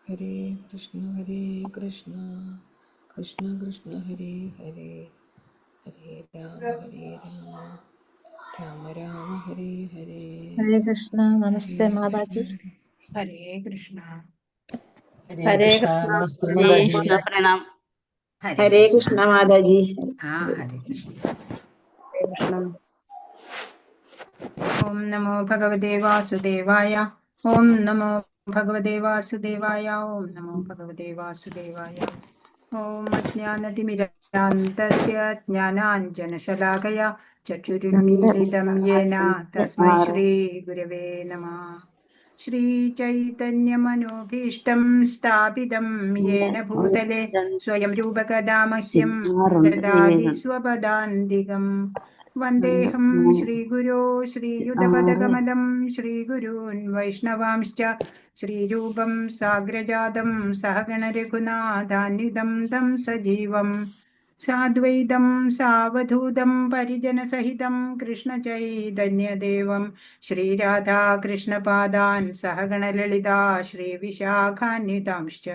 ഹരേ കൃഷ്ണ കൃഷ്ണ കൃഷ്ണ ഹരേ ഹരേ, ഹരേ രാമ രാമ രാമ ഹരേ ഹരേ. ഹരേ കൃഷ്ണ. ഹരേ നമസ്തേ കൃഷ്ണ മാതാജി. ഹരേ കൃഷ്ണ. ഹരേ കൃഷ്ണ പ്രണാം. ഹരേ കൃഷ്ണ മാതാജി. ഹരേ കൃഷ്ണ. ഓം നമോ ഭഗവതേ വാസുദേവായ. ഓം നമോ ഭഗവതേ വാസുദേവായ. ഓം നമോ ഭഗവതേ വാസുദേവായ. ഓം അജ്ഞാനതിമിരാന്തസ്യ ജ്ഞാനാഞ്ജനശലാകയാ ചക്ഷുരുന്മീലിതം യേന തസ്മൈ ശ്രീ ഗുരവേ നമഃ. ശ്രീചൈതന്യമനോഭീഷ്ടം സ്ഥാപിതം യേന ഭൂതലേ സ്വയം രൂപകഥാ മഹ്യം ദദാതി സ്വപദാന്തികം. വന്ദേഹം ശ്രീഗുരോ ശ്രീയുതപദകമലം ശ്രീഗുരൂൻ വൈഷ്ണവാംശ്ച ശ്രീരൂപം സാഗ്രജാതം സഹഗണ രഘുനാഥാന്വിതം തം സജീവം സാദ്വൈതം സാവധൂതം പരിജനസഹിതം കൃഷ്ണചൈതന്യദേവം ശ്രീരാധാകൃഷ്ണപാദാൻ സഹഗണ ലളിതാ ശ്രീവിശാഖാന്വിതാംശ്ച.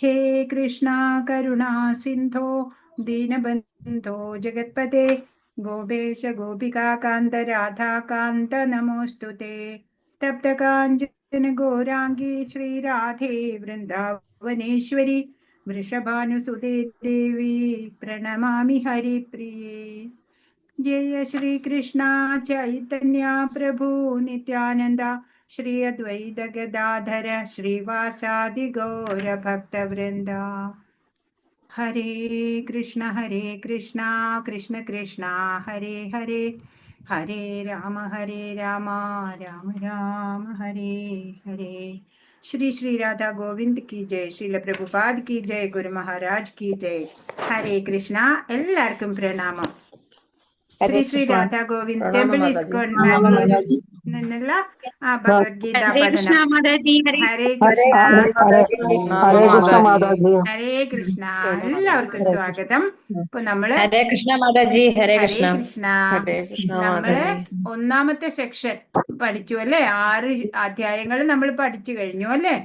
ഹേ കൃഷ്ണ കരുണാ സിന്ധോ ദീനബന്ധോ ജഗത്പതേ ഗോപേശ ഗോപികാകാന്ത രാധാകാന്ത നമോസ്തുതേ. തപ്തകാഞ്ചന ഗൗരാംഗീ ശ്രീരാധേ വൃന്ദാവനേശ്വരി വൃഷഭാനുസുതേ ദേവി പ്രണമാമി ഹരിപ്രിയേ. ജയ ശ്രീകൃഷ്ണ ചൈതന്യ പ്രഭു നിത്യാനന്ദ ശ്രീ അദ്വൈത ഗദാധര ശ്രീവാസാദി ഗൗര ഭക്തവൃന്ദ. ഹരേ കൃഷ്ണ കൃഷ്ണ കൃഷ്ണ ഹരേ ഹരേ, ഹരേ രാമ രാമ രാമ ഹരേ ഹരേ. श्री श्री राधा गोविंद की जय. श्रील प्रभुपाद की जय. गुरु महाराज की जय. हरे कृष्णा. എല്ലാവർക്കും പ്രണാമം. ശ്രീ ശ്രീ രാധാ ഗോവിന്ദ് ടെമ്പിൾ ഇസ്കോൺ ബാംഗ്ലൂരിൽ നിന്നുള്ള ആ ഭഗവത്ഗീത പഠനം. ഹരേ കൃഷ്ണ. ഹരേ കൃഷ്ണ. എല്ലാവർക്കും സ്വാഗതം. ഇപ്പൊ നമ്മള് ഹരേ കൃഷ്ണ മാതാജി. ഹരേ ഹരേ കൃഷ്ണ. കൃഷ്ണ. നമ്മള് ഒന്നാമത്തെ സെക്ഷൻ പഠിച്ചു അല്ലെ. 6 അധ്യായങ്ങൾ നമ്മൾ പഠിച്ചു കഴിഞ്ഞു അല്ലെ.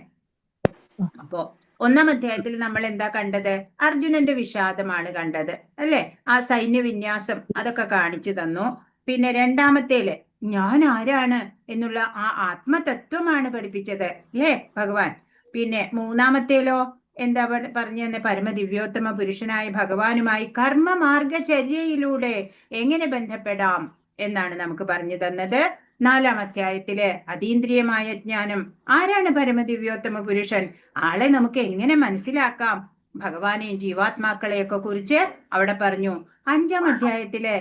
അപ്പോ ഒന്നാം അധ്യായത്തിൽ നമ്മൾ എന്താ കണ്ടത്? അർജുനന്റെ വിഷാദമാണ് കണ്ടത് അല്ലെ. ആ സൈന്യ വിന്യാസം അതൊക്കെ കാണിച്ചു തന്നു. പിന്നെ രണ്ടാമത്തേല് ഞാൻ ആരാണ് എന്നുള്ള ആ ആത്മതത്വമാണ് പഠിപ്പിച്ചത് അല്ലെ ഭഗവാൻ. പിന്നെ മൂന്നാമത്തേലോ എന്താ പറഞ്ഞു തന്നെ? പരമദിവ്യോത്തമ പുരുഷനായ ഭഗവാനുമായി കർമ്മമാർഗചര്യയിലൂടെ എങ്ങനെ ബന്ധപ്പെടാം എന്നാണ് നമുക്ക് പറഞ്ഞു തന്നത്. 4-ാം അധ്യായത്തില് അതീന്ദ്രിയമായ ജ്ഞാനം. ആരാണ് പരമദിവ്യോത്തമ പുരുഷൻ? ആളെ നമുക്ക് എങ്ങനെ മനസ്സിലാക്കാം? ഭഗവാനെയും ജീവാത്മാക്കളെയൊക്കെ കുറിച്ച് അവിടെ പറഞ്ഞു. 5-ാം അധ്യായത്തില്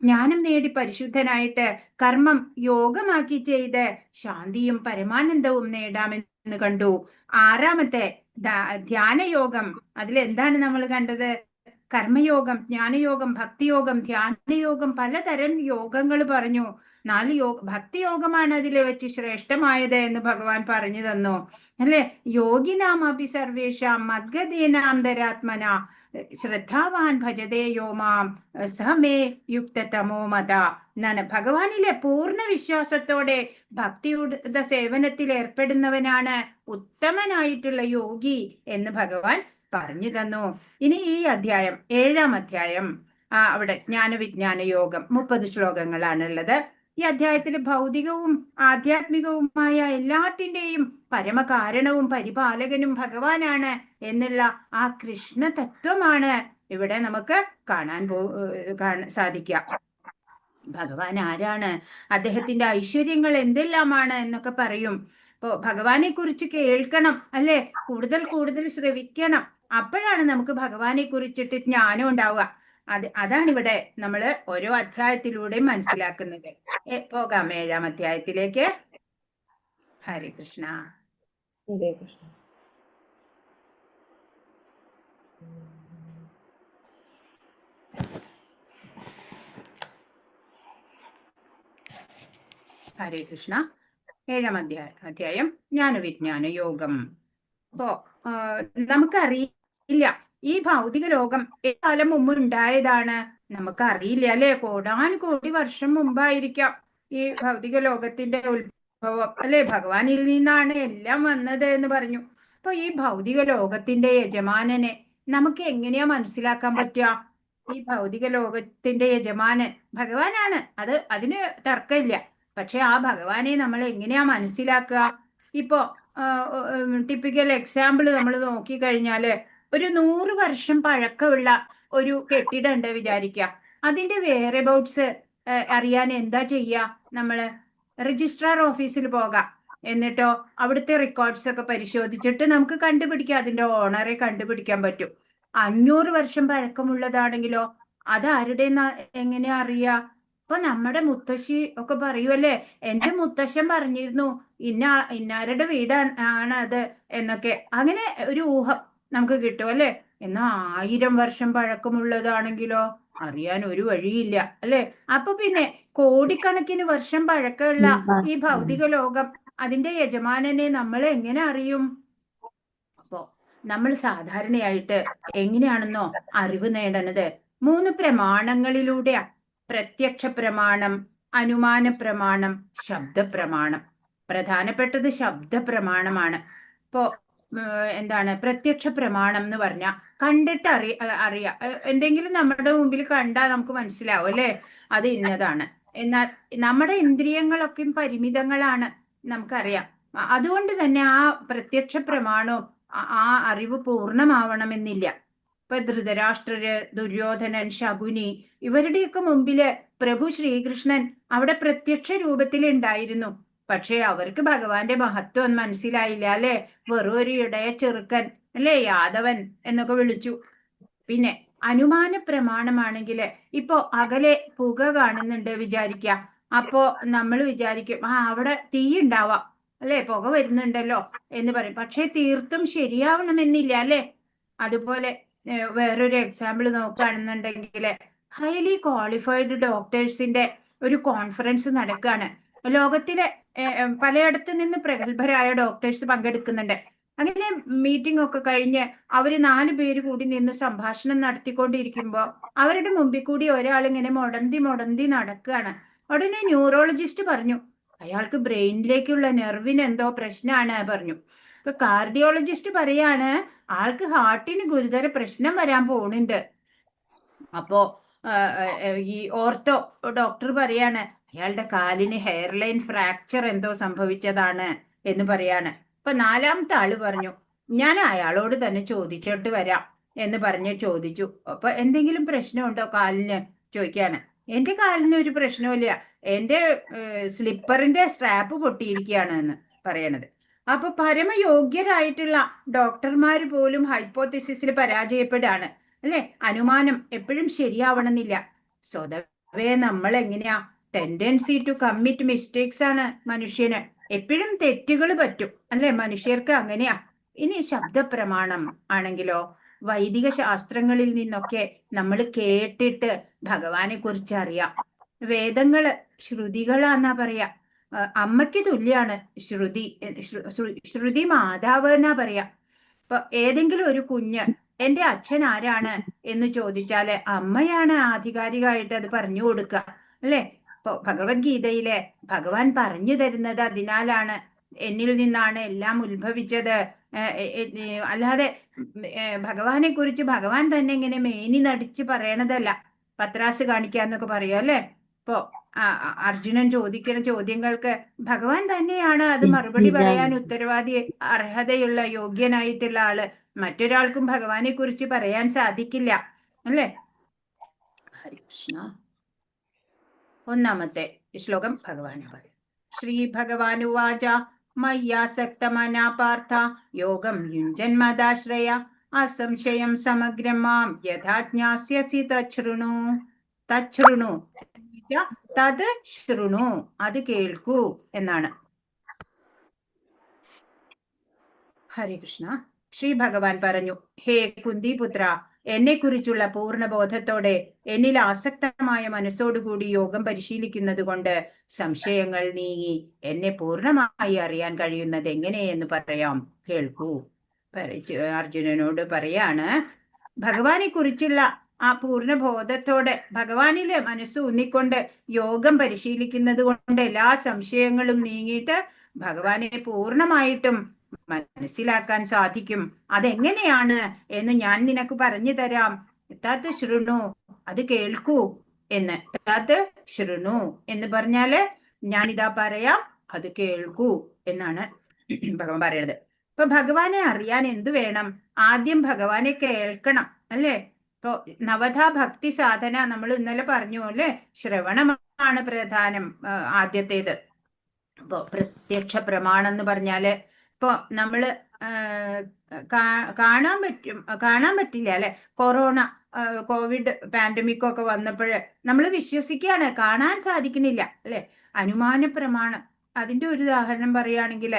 ജ്ഞാനം നേടി പരിശുദ്ധനായിട്ട് കർമ്മം യോഗമാക്കി ചെയ്ത് ശാന്തിയും പരമാനന്ദവും നേടാമെന്ന് കണ്ടു. 6-ാമത്തെ ധ്യാനയോഗം. അതിലെന്താണ് നമ്മൾ കണ്ടത്? കർമ്മയോഗം, ജ്ഞാനയോഗം, ഭക്തിയോഗം, ധ്യാനയോഗം, പലതരം യോഗങ്ങൾ പറഞ്ഞു. 4 ഭക്തിയോഗമാണ് അതിലെ വെച്ച് ശ്രേഷ്ഠമായത് എന്ന് ഭഗവാൻ പറഞ്ഞു തന്നു അല്ലെ. യോഗിനാം അപി സർവേഷാം മദ്ഗതേനാന്തരാത്മന ശ്രദ്ധാവാൻ ഭജതേ യോമാം സമേ യുക്തതമോ മത എന്നാണ്. ഭഗവാനിലെ പൂർണ്ണ വിശ്വാസത്തോടെ ഭക്തിയുടെ സേവനത്തിൽ ഏർപ്പെടുന്നവനാണ് ഉത്തമനായിട്ടുള്ള യോഗി എന്ന് ഭഗവാൻ പറഞ്ഞു തന്നു. ഇനി ഈ അധ്യായം 7-ാം അധ്യായം അവിടെ ജ്ഞാനവിജ്ഞാന യോഗം 30 ശ്ലോകങ്ങളാണുള്ളത്. ഈ അധ്യായത്തിൽ ഭൗതികവും ആധ്യാത്മികവുമായ എല്ലാത്തിൻ്റെയും പരമകാരണവും പരിപാലകനും ഭഗവാനാണ് എന്നുള്ള ആ കൃഷ്ണ തത്വമാണ് ഇവിടെ നമുക്ക് കാണാൻ സാധിക്കാം. ഭഗവാൻ ആരാണ്, അദ്ദേഹത്തിന്റെ ഐശ്വര്യങ്ങൾ എന്തെല്ലാമാണ് എന്നൊക്കെ പറയും. ഇപ്പോ ഭഗവാനെ കുറിച്ച് കേൾക്കണം അല്ലെ, കൂടുതൽ ശ്രവിക്കണം. അപ്പോഴാണ് നമുക്ക് ഭഗവാനെ കുറിച്ചിട്ട് ജ്ഞാനം ഉണ്ടാവുക. അതാണ് ഇവിടെ നമ്മൾ ഓരോ അധ്യായത്തിലൂടെ മനസ്സിലാക്കുന്നത്. പോകാം 7-ാം അധ്യായത്തിലേക്ക്. ഹരേ കൃഷ്ണ. ഹരേ കൃഷ്ണ. ഹരേ കൃഷ്ണ. 7-ാം അധ്യായം ജ്ഞാനവിജ്ഞാന യോഗം. അപ്പോ നമുക്കറിയില്ല ഈ ഭൗതിക ലോകം കാലം മുമ്പ് ഉണ്ടായതാണ്. നമുക്കറിയില്ല അല്ലെ. കോടാനുകോടി വർഷം മുമ്പായിരിക്കാം ഈ ഭൗതിക ലോകത്തിന്റെ ഉത്ഭവം അല്ലെ. ഭഗവാനിൽ നിന്നാണ് എല്ലാം വന്നത് എന്ന് പറഞ്ഞു. അപ്പൊ ഈ ഭൗതിക ലോകത്തിന്റെ യജമാനനെ നമുക്ക് എങ്ങനെയാ മനസ്സിലാക്കാൻ പറ്റുക? ഈ ഭൗതിക ലോകത്തിന്റെ യജമാനൻ ഭഗവാനാണ്, അതിന് തർക്കമില്ല. പക്ഷെ ആ ഭഗവാനെ നമ്മൾ എങ്ങനെയാ മനസ്സിലാക്കുക? ഇപ്പോ ടിപ്പിക്കൽ എക്സാമ്പിൾ നമ്മൾ നോക്കിക്കഴിഞ്ഞാല് ഒരു 100 വർഷം പഴക്കമുള്ള ഒരു കെട്ടിടം ഉണ്ട് വിചാരിക്കുക. അതിന്റെ വേറെബൌട്ട്സ് അറിയാൻ എന്താ ചെയ്യുക? നമ്മള് രജിസ്ട്രാർ ഓഫീസിൽ പോകാം. എന്നിട്ടോ അവിടുത്തെ റെക്കോർഡ്സ് ഒക്കെ പരിശോധിച്ചിട്ട് നമുക്ക് കണ്ടുപിടിക്കാം, അതിന്റെ ഓണറെ കണ്ടുപിടിക്കാൻ പറ്റും. 500 വർഷം പഴക്കമുള്ളതാണെങ്കിലോ അതാരുടെ എങ്ങനെയാ അറിയാ? അപ്പൊ നമ്മുടെ മുത്തശ്ശി ഒക്കെ പറയുമല്ലേ, എന്റെ മുത്തശ്ശൻ പറഞ്ഞിരുന്നു ഇന്നാരുടെ വീടാണ് അത് എന്നൊക്കെ. അങ്ങനെ ഒരു ഊഹം നമുക്ക് കിട്ടും അല്ലെ. എന്നാ 1000 വർഷം പഴക്കമുള്ളതാണെങ്കിലോ അറിയാൻ ഒരു വഴിയില്ല അല്ലെ. അപ്പൊ പിന്നെ കോടിക്കണക്കിന് വർഷം പഴക്കമുള്ള ഈ ഭൗതിക ലോകം, അതിന്റെ യജമാനനെ നമ്മൾ എങ്ങനെ അറിയും? അപ്പോ നമ്മൾ സാധാരണയായിട്ട് എങ്ങനെയാണെന്നോ അറിവ് നേടണത് 3 പ്രമാണങ്ങളിലൂടെയാ. പ്രത്യക്ഷ പ്രമാണം, അനുമാന പ്രമാണം, ശബ്ദ പ്രമാണം. പ്രധാനപ്പെട്ടത് ശബ്ദ പ്രമാണമാണ്. ഇപ്പോ എന്താണ് പ്രത്യക്ഷ പ്രമാണം എന്ന് പറഞ്ഞാൽ കണ്ടിട്ട് അറിയാം. എന്തെങ്കിലും നമ്മുടെ മുമ്പിൽ കണ്ടാൽ നമുക്ക് മനസ്സിലാവും അല്ലെ, അത് ഇന്നതാണ്. എന്നാൽ നമ്മുടെ ഇന്ദ്രിയങ്ങളൊക്കെ പരിമിതങ്ങളാണ്, നമുക്കറിയാം. അതുകൊണ്ട് തന്നെ ആ പ്രത്യക്ഷ പ്രമാണവും ആ അറിവ് പൂർണ്ണമാവണമെന്നില്ല. ഇപ്പൊ ധൃതരാഷ്ട്രര്, ദുര്യോധനൻ, ശകുനി ഇവരുടെയൊക്കെ മുമ്പില് പ്രഭു ശ്രീകൃഷ്ണൻ അവിടെ പ്രത്യക്ഷ രൂപത്തിൽ ഉണ്ടായിരുന്നു. പക്ഷെ അവർക്ക് ഭഗവാന്റെ മഹത്വം മനസ്സിലായില്ല അല്ലെ. വെറും ഒരു ഇടയ ചെറുക്കൻ അല്ലെ, യാദവൻ എന്നൊക്കെ വിളിച്ചു. പിന്നെ അനുമാന പ്രമാണമാണെങ്കില് ഇപ്പോ അകലെ പുക കാണുന്നുണ്ട് വിചാരിക്ക. അപ്പോ നമ്മൾ വിചാരിക്കും അവിടെ തീ ഉണ്ടാവാം അല്ലെ, പുക വരുന്നുണ്ടല്ലോ എന്ന് പറയും. പക്ഷെ തീർത്തും ശരിയാവണമെന്നില്ല അല്ലെ. അതുപോലെ വേറൊരു എക്സാമ്പിൾ നോക്കുകയാണെന്നുണ്ടെങ്കിൽ ഹൈലി ക്വാളിഫൈഡ് ഡോക്ടേഴ്സിന്റെ ഒരു കോൺഫറൻസ് നടക്കുകയാണ്. ലോകത്തിലെ പലയിടത്തു നിന്ന് പ്രഗത്ഭരായ ഡോക്ടേഴ്സ് പങ്കെടുക്കുന്നുണ്ട്. അങ്ങനെ മീറ്റിംഗ് ഒക്കെ കഴിഞ്ഞ് അവര് 4 പേര് കൂടി നിന്ന് സംഭാഷണം നടത്തിക്കൊണ്ടിരിക്കുമ്പോ അവരുടെ മുമ്പിൽ കൂടി ഒരാൾ ഇങ്ങനെ മൊടന്തി നടക്കുകയാണ്. ഉടനെ ന്യൂറോളജിസ്റ്റ് പറഞ്ഞു, അയാൾക്ക് ബ്രെയിനിലേക്കുള്ള നെർവിന് എന്തോ പ്രശ്നമാണ് പറഞ്ഞു. ഇപ്പൊ കാർഡിയോളജിസ്റ്റ് പറയാണ് ആൾക്ക് ഹാർട്ടിന് ഗുരുതര പ്രശ്നം വരാൻ പോകുന്നുണ്ട്. അപ്പോ ഈ ഓർത്തോ ഡോക്ടർ പറയാണ് അയാളുടെ കാലിന് ഹെയർലൈൻ ഫ്രാക്ചർ എന്തോ സംഭവിച്ചതാണ് എന്ന് പറയാണ്. അപ്പൊ 4ാമത്തെ ആള് പറഞ്ഞു ഞാൻ അയാളോട് തന്നെ ചോദിച്ചിട്ട് വരാം എന്ന് പറഞ്ഞ് ചോദിച്ചു. അപ്പൊ എന്തെങ്കിലും പ്രശ്നമുണ്ടോ കാലിന് ചോദിക്കാണ്. എന്റെ കാലിന് ഒരു പ്രശ്നമില്ല, എന്റെ സ്ലിപ്പറിന്റെ സ്ട്രാപ്പ് പൊട്ടിയിരിക്കുകയാണ് എന്ന് പറയണത്. അപ്പൊ പരമയോഗ്യരായിട്ടുള്ള ഡോക്ടർമാർ പോലും ഹൈപ്പോത്തിസിസിൽ പരാജയപ്പെടാണ് അല്ലെ. അനുമാനം എപ്പോഴും ശരിയാവണമെന്നില്ല. സ്വതവേ നമ്മൾ എങ്ങനെയാ, ടെൻഡൻസി ടു കമ്മിറ്റ് മിസ്റ്റേക്സ് ആണ് മനുഷ്യന്. എപ്പോഴും തെറ്റുകൾ പറ്റും അല്ലെ, മനുഷ്യർക്ക് അങ്ങനെയാ. ഇനി ശബ്ദ പ്രമാണം ആണെങ്കിലോ വൈദിക ശാസ്ത്രങ്ങളിൽ നിന്നൊക്കെ നമ്മൾ കേട്ടിട്ട് ഭഗവാനെ കുറിച്ച് അറിയാം. വേദങ്ങള് ശ്രുതികളാന്നാ പറയാ. അമ്മയ്ക്ക് തുല്യാണ് ശ്രുതി. ശ്രുതി മാതാവ് എന്നാ പറയാ. ഇപ്പൊ ഏതെങ്കിലും ഒരു കുഞ്ഞ് എന്റെ അച്ഛൻ ആരാണ് എന്ന് ചോദിച്ചാല് അമ്മയാണ് ആധികാരികമായിട്ട് അത് പറഞ്ഞു കൊടുക്കുക അല്ലെ. ഇപ്പൊ ഭഗവത്ഗീതയിലെ ഭഗവാൻ പറഞ്ഞു തരുന്നത് അതിനാലാണ്, എന്നിൽ നിന്നാണ് എല്ലാം ഉത്ഭവിച്ചത്. അല്ലാതെ ഭഗവാനെ കുറിച്ച് ഭഗവാൻ തന്നെ ഇങ്ങനെ മേനി നടിച്ച് പറയണതല്ല. പത്രാസ് കാണിക്കാന്നൊക്കെ പറയാം അല്ലെ. ഇപ്പോ അർജുനൻ ചോദിക്കുന്ന ചോദ്യങ്ങൾക്ക് ഭഗവാൻ തന്നെയാണ് അത് മറുപടി പറയാൻ ഉത്തരവാദി, അർഹതയുള്ള യോഗ്യനായിട്ടുള്ള ആള്. മറ്റൊരാൾക്കും ഭഗവാനെ കുറിച്ച് പറയാൻ സാധിക്കില്ല അല്ലേ. ഹരികൃഷ്ണ. 1ാമത്തെ ശ്ലോകം ഭഗവാൻ പറയും. ശ്രീ ഭഗവാനുവാച മയ്യാസക്തമനാ പാർത്ഥ യോഗം യുഞ്ജന്മദാശ്രയ അസംശയം സമഗ്രം മാം യഥാ ജ്ഞാസ്യസി തച്ഛൃണു. തച്ഛൃണു തത് ശൃണു, അത് കേൾക്കൂ എന്നാണ്. ഹരികൃഷ്ണ. ശ്രീ ഭഗവാൻ പറഞ്ഞു, ഹേ കുന്തിപുത്ര, എന്നെ കുറിച്ചുള്ള പൂർണ്ണബോധത്തോടെ എന്നിൽ ആസക്തമായ മനസ്സോടുകൂടി യോഗം പരിശീലിക്കുന്നത് കൊണ്ട് സംശയങ്ങൾ നീങ്ങി എന്നെ പൂർണ്ണമായി അറിയാൻ കഴിയുന്നത് എങ്ങനെയെന്ന് പറയാം, കേൾക്കൂ. അർജുനനോട് പറയാണ്, ഭഗവാനെ കുറിച്ചുള്ള ആ പൂർണ്ണബോധത്തോടെ ഭഗവാനിലെ മനസ്സ് ഊന്നിക്കൊണ്ട് യോഗം പരിശീലിക്കുന്നത് കൊണ്ട് എല്ലാ സംശയങ്ങളും നീങ്ങിയിട്ട് ഭഗവാനെ പൂർണ്ണമായിട്ടും മനസ്സിലാക്കാൻ സാധിക്കും. അതെങ്ങനെയാണ് എന്ന് ഞാൻ നിനക്ക് പറഞ്ഞു തരാം. തത് ശൃണു, അത് കേൾക്കൂ എന്ന്. തത് ശൃണു എന്ന് പറഞ്ഞാല് ഞാനിതാ പറയാം, അത് കേൾക്കൂ എന്നാണ് ഭഗവാൻ പറയുന്നത്. ഇപ്പൊ ഭഗവാനെ അറിയാൻ എന്തു വേണം? ആദ്യം ഭഗവാനെ കേൾക്കണം, അല്ലേ? ഇപ്പൊ നവധാ ഭക്തി സാധന നമ്മൾ ഇന്നലെ പറഞ്ഞു അല്ലേ? ശ്രവണമാണ് പ്രധാനം, ആദ്യത്തേത്. ഇപ്പൊ പ്രത്യക്ഷ പ്രമാണം എന്ന് പറഞ്ഞാല് ഇപ്പൊ നമ്മള് കാണാൻ പറ്റില്ല അല്ലെ? കൊറോണ, കോവിഡ് പാൻഡമിക് ഒക്കെ വന്നപ്പോഴ് നമ്മൾ വിശ്വസിക്കുകയാണ്, കാണാൻ സാധിക്കണില്ല അല്ലെ? അനുമാന പ്രമാണം, അതിന്റെ ഒരു ഉദാഹരണം പറയുകയാണെങ്കിൽ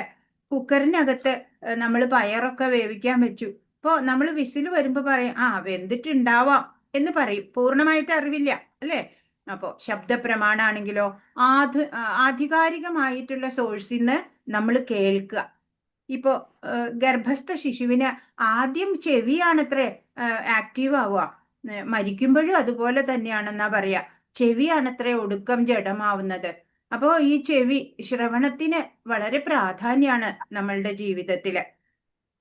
കുക്കറിനകത്ത് നമ്മൾ പയറൊക്കെ വേവിക്കാൻ വെച്ചു. ഇപ്പൊ നമ്മൾ വിസിൽ വരുമ്പോ പറയും, വെന്തിട്ടുണ്ടാവാം എന്ന് പറയും. പൂർണ്ണമായിട്ട് അറിവില്ല അല്ലെ? അപ്പോ ശബ്ദപ്രമാണാണെങ്കിലോ ആധികാരികമായിട്ടുള്ള സോഴ്സിൽ നിന്ന് നമ്മൾ കേൾക്കുക. ഇപ്പോ ഗർഭസ്ഥ ശിശുവിന് ആദ്യം ചെവിയാണത്രേ ആക്റ്റീവ് ആവുക. മരിക്കുമ്പോഴും അതുപോലെ തന്നെയാണെന്നാ പറയാ. ചെവിയാണത്രേ ഒടുക്കം ജഡമാവുന്നത്. അപ്പോ ഈ ചെവി ശ്രവണത്തിന് വളരെ പ്രാധാന്യമാണ് നമ്മളുടെ ജീവിതത്തില്.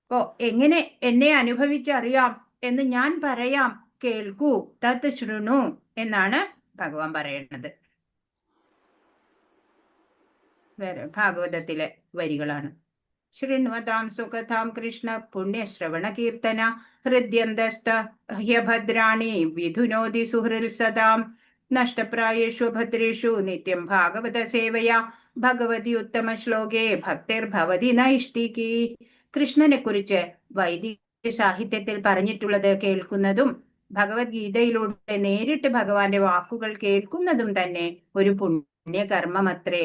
അപ്പോ എങ്ങനെ എന്നെ അനുഭവിച്ചറിയാം എന്ന് ഞാൻ പറയാം, കേൾക്കൂ, തത് ശൃണു എന്നാണ് ഭഗവാൻ പറയുന്നത്. വേറെ ഭാഗവതത്തിലെ വരികളാണ്. ശൃണ്വതാം സുഖതാം കൃഷ്ണ പുണ്യശ്രവണ കീർത്തന ഹൃദ്യന്തസ്ഥ ഹ്യഭദ്രാണി വിധുനോതി സുഹൃൽ സദാം നഷ്ടപ്രായേഷു ഭദ്രേഷു നിത്യം ഭാഗവത സേവയാ ഭഗവതി ഉത്തമ ശ്ലോകേ ഭക്തിർഭവതി നൈഷ്ഠികി. കൃഷ്ണനെ കുറിച്ച് വൈദിക സാഹിത്യത്തിൽ പറഞ്ഞിട്ടുള്ളത് കേൾക്കുന്നതും ഭഗവത്ഗീതയിലൂടെ നേരിട്ട് ഭഗവാന്റെ വാക്കുകൾ കേൾക്കുന്നതും തന്നെ ഒരു പുണ്യകർമ്മമത്രേ.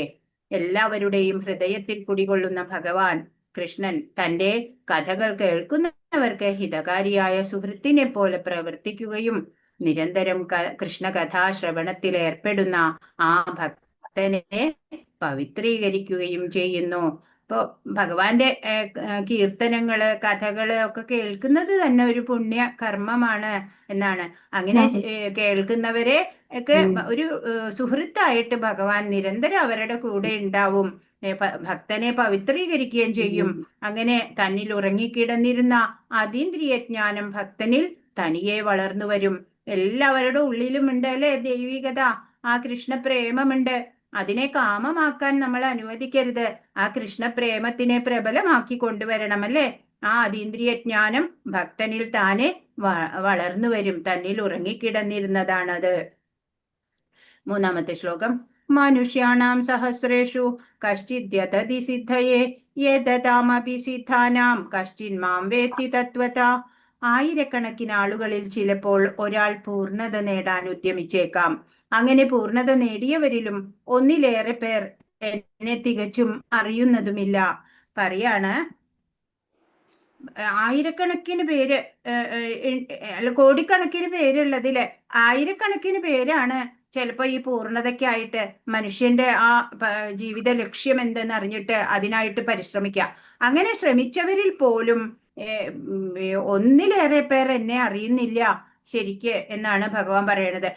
എല്ലാവരുടെയും ഹൃദയത്തിൽ കുടികൊള്ളുന്ന ഭഗവാൻ കൃഷ്ണൻ തന്റെ കഥകൾ കേൾക്കുന്നവർക്ക് ഹിതകാരിയായ സുഹൃത്തിനെ പോലെ പ്രവർത്തിക്കുകയും നിരന്തരം കൃഷ്ണകഥാശ്രവണത്തിൽ ഏർപ്പെടുന്ന ആ ഭക്തനെ പവിത്രീകരിക്കുകയും ചെയ്യുന്നു. ഇപ്പൊ ഭഗവാന്റെ കീർത്തനങ്ങള്, കഥകള് ഒക്കെ കേൾക്കുന്നത് തന്നെ ഒരു പുണ്യ കർമ്മമാണ് എന്നാണ്. അങ്ങനെ കേൾക്കുന്നവരെ ഒക്കെ ഒരു സുഹൃത്തായിട്ട് ഭഗവാൻ നിരന്തരം അവരുടെ കൂടെ ഉണ്ടാവും. ഭക്തനെ പവിത്രീകരിക്കുകയും ചെയ്യും. അങ്ങനെ തന്നിൽ ഉറങ്ങിക്കിടന്നിരുന്ന അതീന്ദ്രിയ ജ്ഞാനം ഭക്തനിൽ തനിയെ വളർന്നു വരും. എല്ലാവരുടെ ഉള്ളിലും ഉണ്ട് അല്ലെ ദൈവികത, ആ കൃഷ്ണപ്രേമമുണ്ട്. അതിനെ കാമമാക്കാൻ നമ്മൾ അനുവദിക്കരുത്. ആ കൃഷ്ണപ്രേമത്തിനെ പ്രബലമാക്കി കൊണ്ടുവരണം അല്ലേ? ആ അതീന്ദ്രിയ ജ്ഞാനം ഭക്തനിൽ താനെ വളർന്നു വരും. തന്നിൽ ഉറങ്ങിക്കിടന്നിരുന്നതാണത്. മൂന്നാമത്തെ ശ്ലോകം. മനുഷ്യാണാം സഹസ്രേഷു കശ്ചിദ്യതതി സിദ്ധയേ യതതാമപി സിദ്ധാനാം കശ്ചിൻ മാം വേത്തി തത്വതാ. ആയിരക്കണക്കിന് ആളുകളിൽ ചിലപ്പോൾ ഒരാൾ പൂർണ്ണത നേടാൻ ഉദ്യമിച്ചേക്കാം. അങ്ങനെ പൂർണ്ണത നേടിയവരിലും ഒന്നിലേറെ പേർ എന്നെ തികച്ചും അറിയുന്നതുമില്ല. പറയാണ്, ആയിരക്കണക്കിന് പേര്, കോടിക്കണക്കിന് പേരുള്ളതില് ആയിരക്കണക്കിന് പേരാണ് ചിലപ്പോ ഈ പൂർണ്ണതയ്ക്കായിട്ട് മനുഷ്യന്റെ ആ ജീവിത ലക്ഷ്യം എന്തെന്ന് അറിഞ്ഞിട്ട് അതിനായിട്ട് പരിശ്രമിക്കുക. അങ്ങനെ ശ്രമിച്ചവരിൽ പോലും ഒന്നിലേറെ പേർ എന്നെ അറിയുന്നില്ല ശരിക്ക് എന്നാണ് ഭഗവാൻ പറയണത്.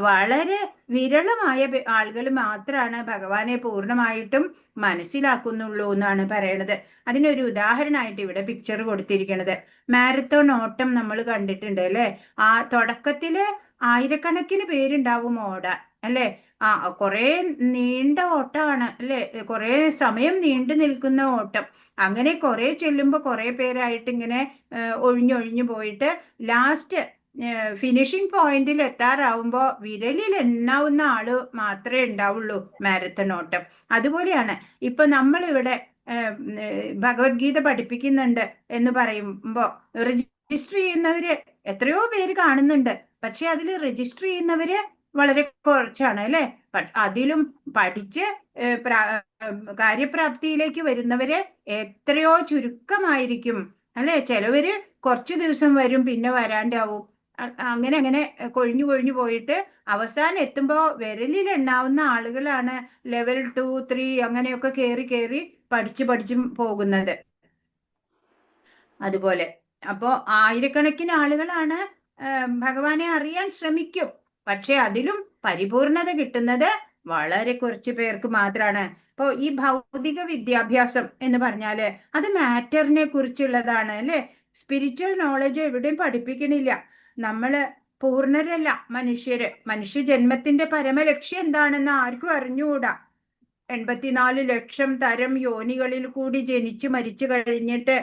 വളരെ വിരളമായ ആളുകൾ മാത്രമാണ് ഭഗവാനെ പൂർണ്ണമായിട്ടും മനസ്സിലാക്കുന്നുള്ളൂ എന്നാണ് പറയണത്. അതിനൊരു ഉദാഹരണമായിട്ട് ഇവിടെ പിക്ചർ കൊടുത്തിരിക്കുന്നത് മാരത്തോൺ ഓട്ടം നമ്മൾ കണ്ടിട്ടുണ്ട് അല്ലെ? ആ തുടക്കത്തില് ആയിരക്കണക്കിന് പേരുണ്ടാവും ഓടാൻ അല്ലെ? കുറെ നീണ്ട ഓട്ടമാണ് അല്ലെ? കുറെ സമയം നീണ്ടു നിൽക്കുന്ന ഓട്ടം. അങ്ങനെ കുറെ ചെല്ലുമ്പോ കുറെ പേരായിട്ട് ഇങ്ങനെ ഒഴിഞ്ഞൊഴിഞ്ഞു പോയിട്ട് ലാസ്റ്റ് ഫിനിഷിംഗ് പോയിന്റിൽ എത്താറാവുമ്പോ വിരലിൽ എണ്ണാവുന്ന ആള് മാത്രമേ ഉണ്ടാവുള്ളൂ മാരത്തൺ ഓട്ടം. അതുപോലെയാണ് ഇപ്പൊ നമ്മളിവിടെ ഭഗവത്ഗീത പഠിപ്പിക്കുന്നുണ്ട് എന്ന് പറയുമ്പോ രജിസ്റ്റർ ചെയ്യുന്നവര് എത്രയോ പേര് കാണുന്നുണ്ട്. പക്ഷെ അതിൽ രജിസ്റ്റർ ചെയ്യുന്നവര് വളരെ കുറച്ചാണ് അല്ലെ? അതിലും പഠിച്ച് കാര്യപ്രാപ്തിയിലേക്ക് വരുന്നവര് എത്രയോ ചുരുക്കമായിരിക്കും അല്ലെ? ചിലവര് കുറച്ചു ദിവസം വരും, പിന്നെ വരാണ്ടാവും. അങ്ങനെ അങ്ങനെ കൊഴിഞ്ഞു കൊഴിഞ്ഞു പോയിട്ട് അവസാനം എത്തുമ്പോ വിരലിൽ എണ്ണാവുന്ന ആളുകളാണ് ലെവൽ 2, 3 അങ്ങനെയൊക്കെ കയറി പഠിച്ചു പോകുന്നത്. അതുപോലെ അപ്പോ ആയിരക്കണക്കിന് ആളുകളാണ് ഭഗവാനെ അറിയാൻ ശ്രമിക്കും. പക്ഷെ അതിലും പരിപൂർണത കിട്ടുന്നത് വളരെ കുറച്ച് പേർക്ക് മാത്രമാണ്. ഇപ്പോ ഈ ഭൗതിക വിദ്യാഭ്യാസം എന്ന് പറഞ്ഞാല് അത് മാറ്ററിനെ കുറിച്ചുള്ളതാണ് അല്ലെ. സ്പിരിച്വൽ നോളജ് എവിടെയും പഠിപ്പിക്കണില്ല. നമ്മള് പൂർണ്ണരല്ല മനുഷ്യര്. മനുഷ്യ ജന്മത്തിന്റെ പരമലക്ഷ്യം എന്താണെന്ന് ആർക്കും അറിഞ്ഞുകൂടാ. 84 ലക്ഷം തരം യോനികളിൽ കൂടി ജനിച്ചു മരിച്ചു കഴിഞ്ഞിട്ട്